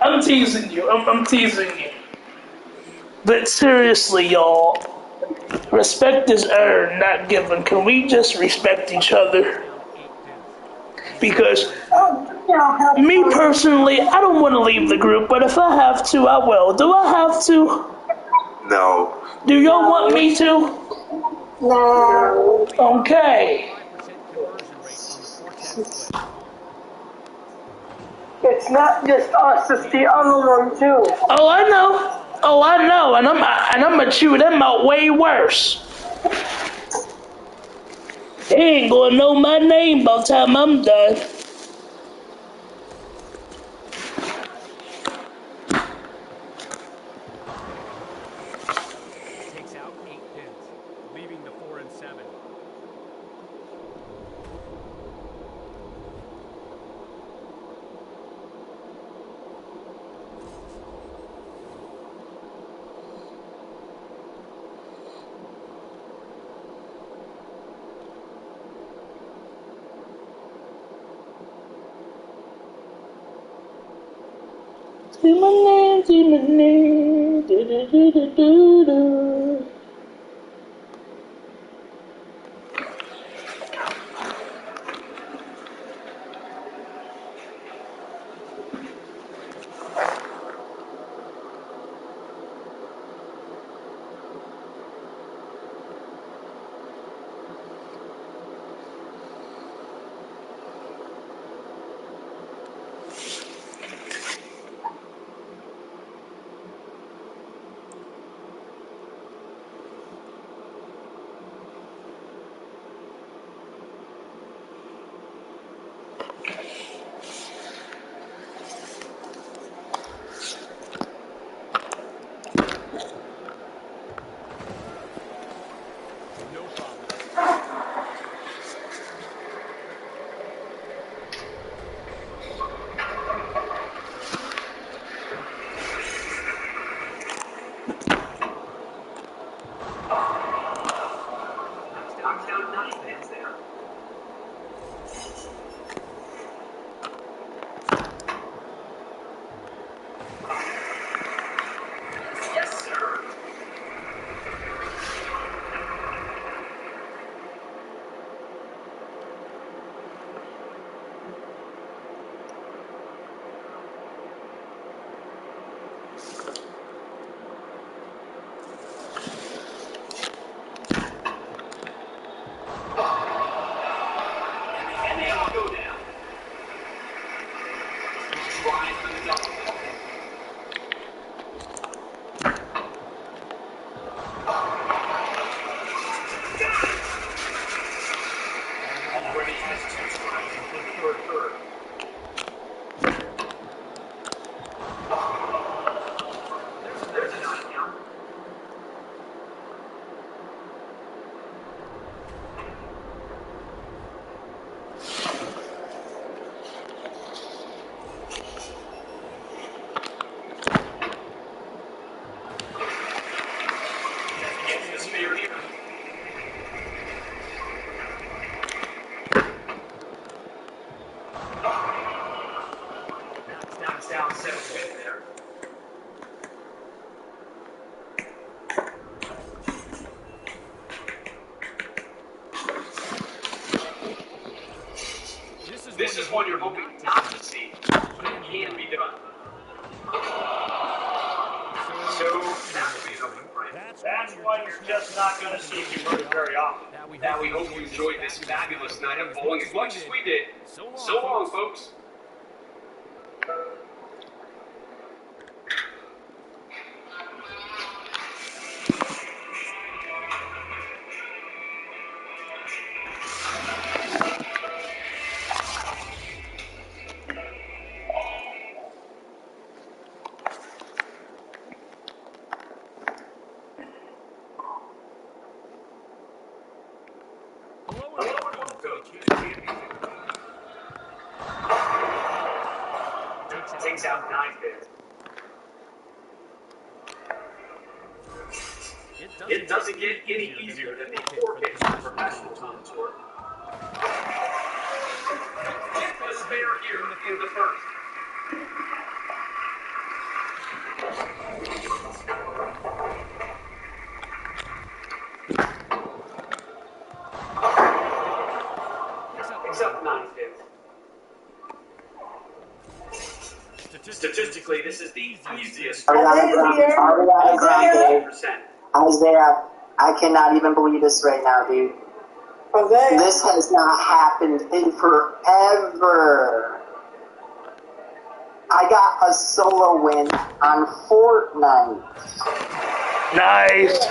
I'm teasing you. I'm teasing you. But seriously, y'all, respect is earned, not given. Can we just respect each other? Because me personally, I don't want to leave the group, but if I have to, I will. Do I have to? No. Do y'all want me to? No. Okay. It's not just us, it's the other one too. Oh, I know. Oh, I know. And I'm gonna chew them out way worse. They ain't gonna know my name by the time I'm done. Takes out 8 pins, leaving the 4 and 7. Say my name, do-do-do-do-do-do. No problem. Knocks down 9 pins there. Yes, sir. And they all go down. Trying for the double. Already has 2 strikes, including third. There's a knockdown. Gets the spear here. Knocks down 7 pins there. This is one you're hoping not to see, but it can be done. So That's why you're just not going to see converted very often. Now we hope you enjoyed this fabulous night of bowling as much as we did. So long, folks. Takes out 9 pins. It doesn't get any easier than the 4 pins on the professional tour. The spare here in the first. Takes up 9 pins. Statistically, this is the easiest. Ariana Grande. Isaiah, I cannot even believe this right now, dude. This has not happened in forever. I got a solo win on Fortnite. Nice.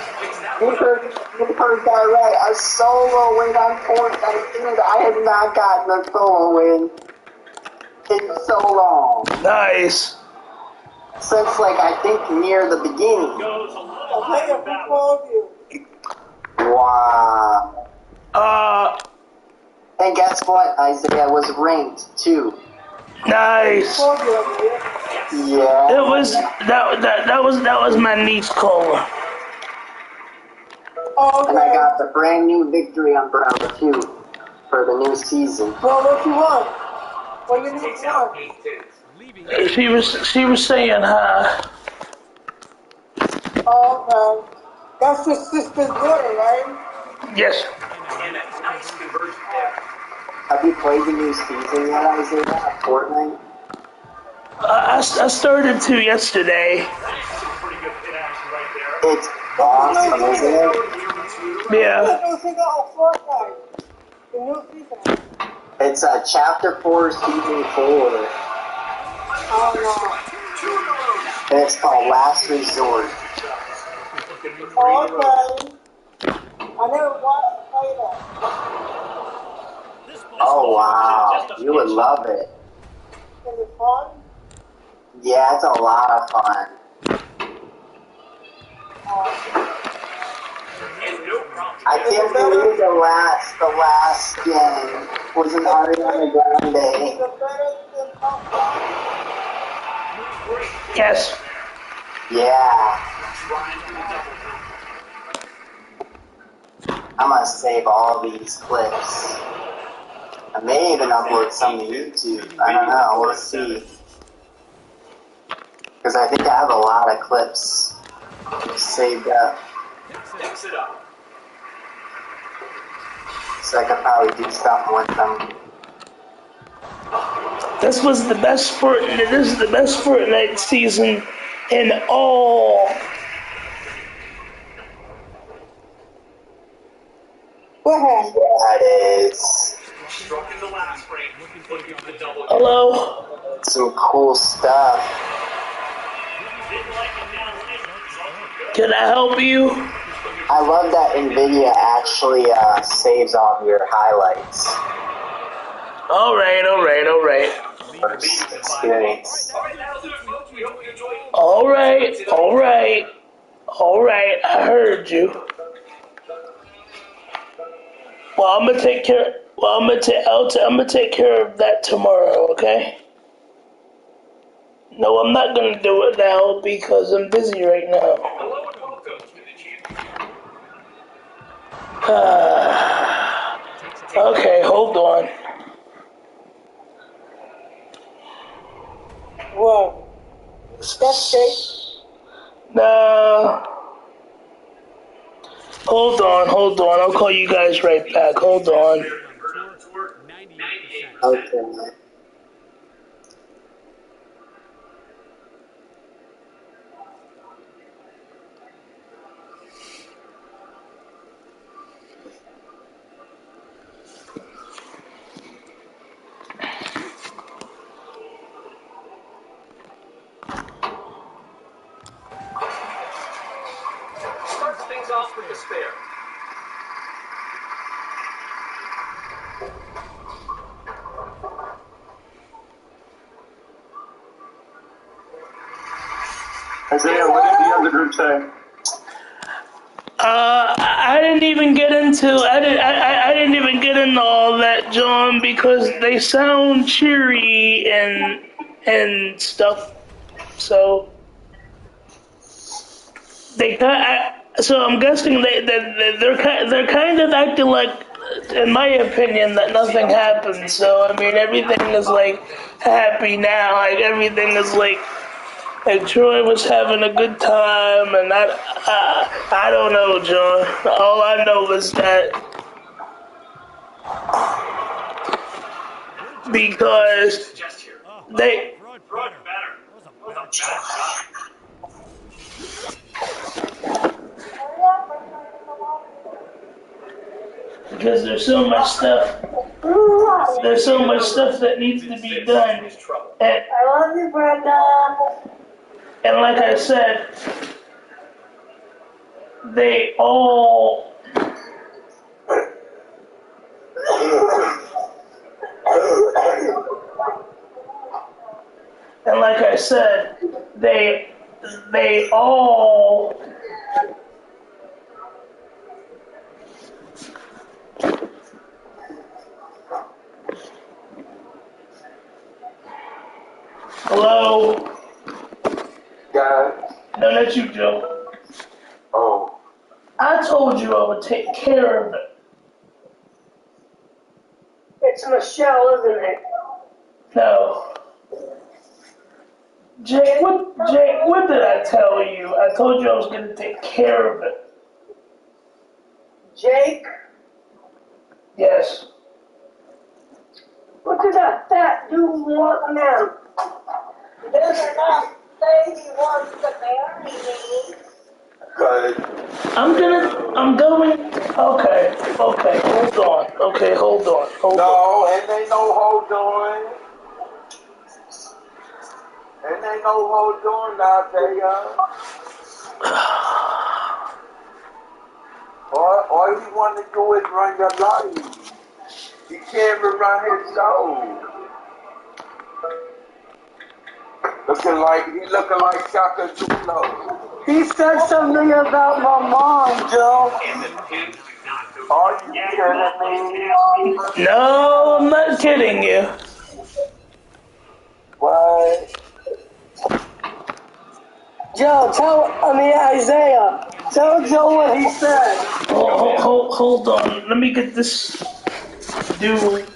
You heard that right. A solo win on Fortnite. Dude, I have not gotten a solo win in so long. Nice. Since, like, I think near the beginning. Wow. And guess what? Isaiah was ranked too. Nice. Yeah. It was that was my niece Cola. And I got the brand new victory umbrella too for the new season. Well, what you want? What you need to want? She was saying hi. Oh, okay. That's your sister's daughter, right? Yes. And a nice conversion there. Have you played the new season yet, Isaiah? Fortnite? I started to yesterday. It's awesome, isn't it? Yeah. The new season of Fortnite. The new season. It's chapter 4, season 4. Oh, no. And it's called Last Resort. Oh, okay. I never watched play that. Oh, wow. You would love it. Is it fun? Yeah, it's a lot of fun. I can't believe the last game was an Ariana Grande. Is it better than Top Gun? Yes. Yeah. I'm gonna save all these clips. I may even upload some to YouTube. I don't know. We'll see. Because I think I have a lot of clips saved up. Mix it up. So I could probably do something with them. This is the best Fortnite season in all. What happened? Yeah, it is. Struck in the last break. Looking for the double. Hello. Some cool stuff. Can I help you? I love that NVIDIA actually saves all of your highlights. All right. First experience. All right. I heard you. Well, I'm gonna take care. Well, I'm gonna take care of that tomorrow. Okay. No, I'm not gonna do it now because I'm busy right now. Okay, hold on. What? That's safe. No. Hold on. I'll call you guys right back. Hold on. Okay. things off with despair. Isaiah, what did the other group say? I didn't even get into I didn't even get into all that, John, because they sound cheery and stuff. So so I'm guessing they're kind of acting like, in my opinion, that nothing happened. So I mean, everything is like happy now. Like everything is like Troy was having a good time, and I don't know, John. All I know is that because they. Because there's so much stuff. There's so much stuff that needs to be done. And, I love you, Brenda. and like I said, they all. And like I said, they all. Hello? Yeah. No, that's you, Joe. Oh. I told you I would take care of it. It's Michelle, isn't it? No. Jake, what did I tell you? I told you I was going to take care of it. Jake? Yes. What did that fat dude want now? There's enough baby wants to marry me. Good. I'm going, okay, hold on. No, and ain't no hold on. And ain't no hold on now, all you want to do is run your life. He can't even run his soul. Looking like Shaka Zulu. He said something about my mom, Joe. Are you kidding me? No, I'm not kidding you. What? Isaiah, tell Joe what he said. Hold on, let me get this dude.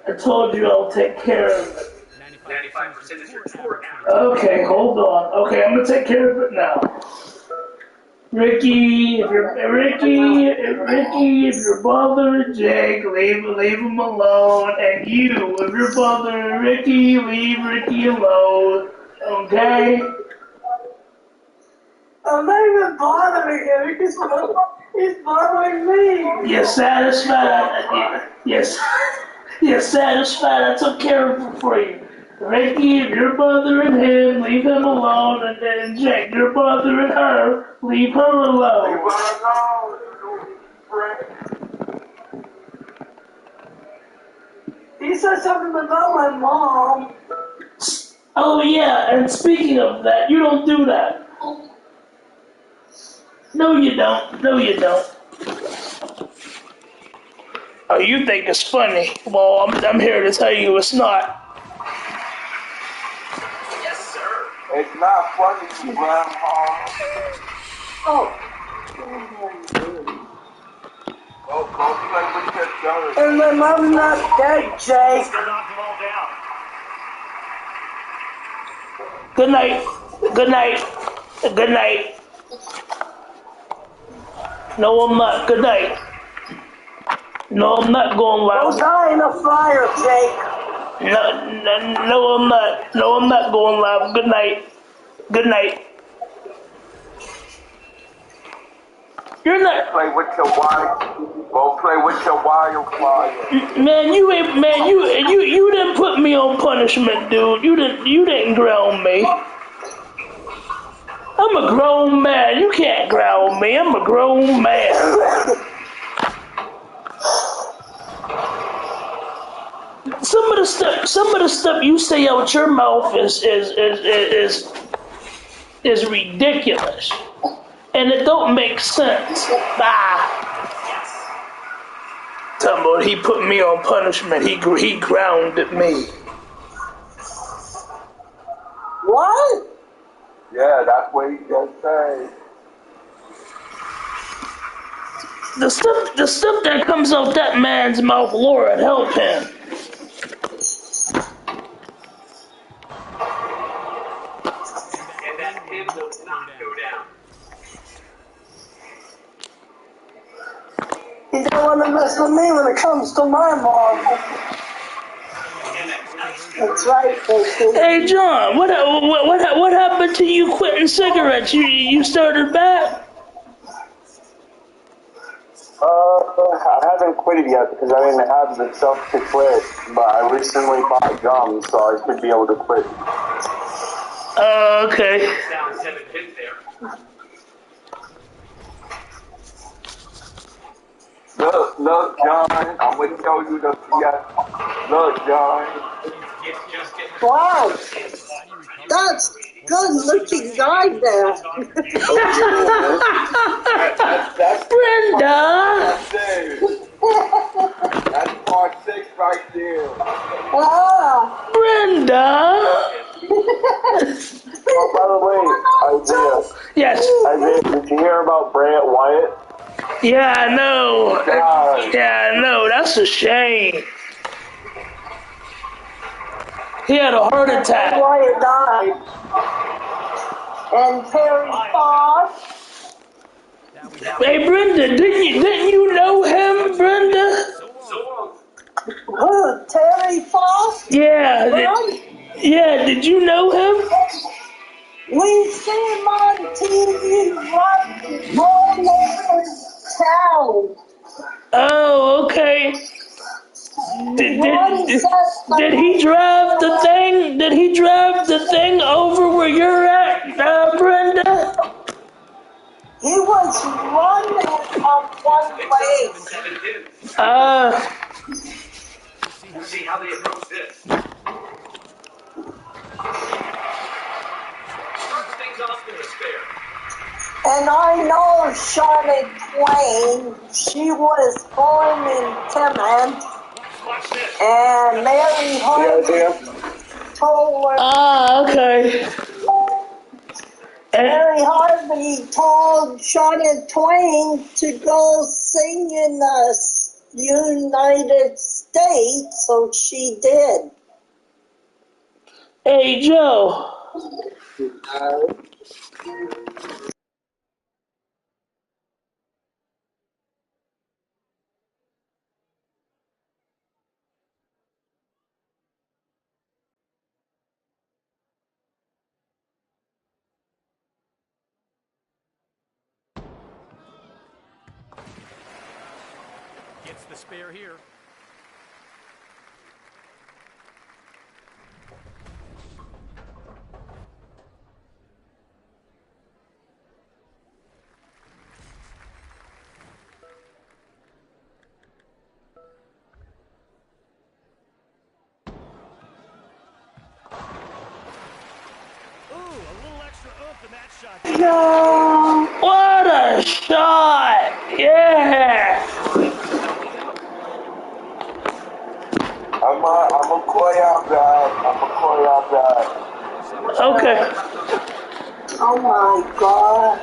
I told you I'll take care of it. 95% is your tour now. Okay, hold on. Okay, I'm gonna take care of it now. Ricky, if you're bothering Jake, leave him alone. And you, if you're bothering Ricky, leave Ricky alone. Okay? I'm not even bothering him. He's bothering me. You're satisfied? Yes. You're satisfied? I took care of it for you. Ricky, if you're bothering him, leave him alone. And then Jake, you're bothering her, leave her alone. He said something about my mom. Oh yeah, and speaking of that, you don't do that. No, you don't. Oh, you think it's funny? Well, I'm here to tell you it's not. Yes, sir. It's not funny, Grandma. Oh. Oh, go play with your dirt. And my mom's not dead, Jake. Still knock them all down. Good night. No, I'm not. Good night. No, I'm not going Don't live. die in a fire, Jake. No, I'm not. No, I'm not going live. Good night. You're not. Play with your wife. Go play with your wildfire. Man, you didn't put me on punishment, dude. You didn't ground me. I'm a grown man. You can't ground me. I'm a grown man. Some of the stuff you say out your mouth is ridiculous, and it don't make sense. Talking about he put me on punishment. He grounded me. What? Yeah, that's what he just said. The stuff that comes out that man's mouth, Lord help him. And that him will not go down. He don't want to mess with me when it comes to my mom. That's right, Casey. Hey John, what happened to you quitting cigarettes? You started back? I haven't quit it yet because I didn't have the stuff to quit, but I recently bought gum, so I should be able to quit. Okay. Down 7 pins there. Look, John, I'm going to tell you the Look, John. Just get Wow. That's good looking guy there. That's Brenda! That's part 6 right there. Ah. Brenda! Oh, by the way, Isaiah. Yes. Isaiah, did you hear about Brant Wyatt? Yeah, I know. God. Yeah, I know. That's a shame. He had a heart attack. Wyatt died. And Terry Fox. Hey, Brenda, didn't you know him, Brenda? Who? Terry Fox? Yeah. Did you know him? We see him on TV running all over town. Oh, okay. Did he drive the thing? Did he drive the thing over where you're at, Brenda? He was running on one leg. 7 pins. We'll see how they approach this. Starts things off in the spare. And I know Charlotte Twain, she was born in Timmins, Watch this. and Mary Harvey told her, Okay. Mary Harvey told Charlotte Twain to go sing in the United States, so she did. Hey, Joe. Gets the spare here. No. What a shot! Yeah! I'm a call y'all back. Okay. Oh my God.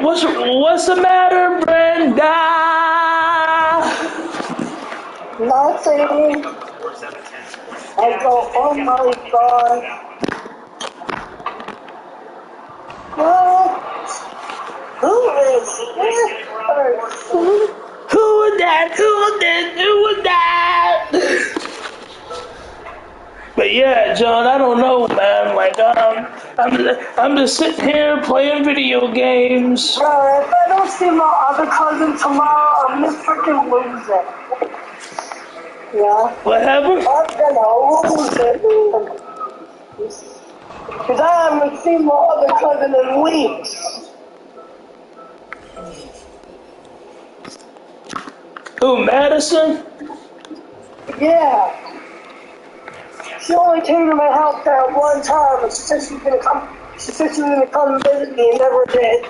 What's the matter, Brenda? Nothing. I go, oh my God. What? Who is this person? Who was that? But yeah, John, I don't know, man. Like, I'm just sitting here playing video games. If I don't see my other cousin tomorrow, I'm gonna freaking lose it. Yeah? What happened? I'm gonna lose it. Because I haven't seen my other cousin in weeks. Who, Madison? Yeah. She only came to my house that one time, and she said she was gonna come. She said she was gonna come visit me, and never did.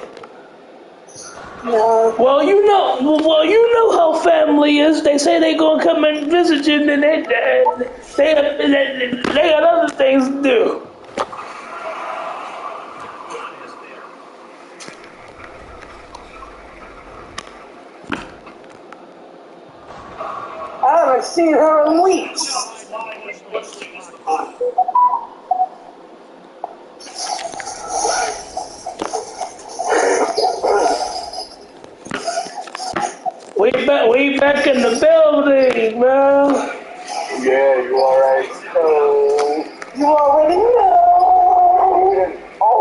No. Well, you know how family is. They say they gonna come and visit you, and then they got other things to do. I haven't seen her in weeks. We back in the building, man. Yeah, you alright? No. You already know. Oh,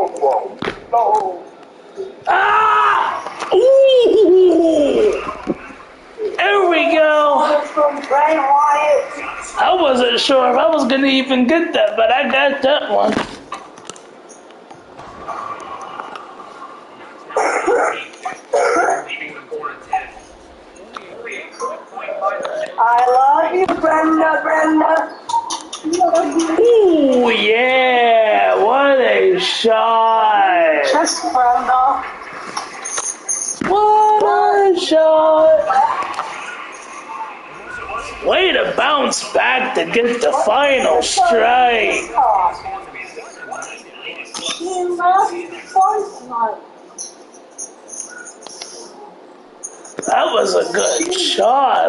no. Ah! Ooh! There we go. From Bray Wyatt. I wasn't sure if I was gonna even get that, but I got that one. I love you, Brenda. Ooh, yeah! What a shot! Just Brenda. What a shot! Way to bounce back to get the final strike. That was a good shot.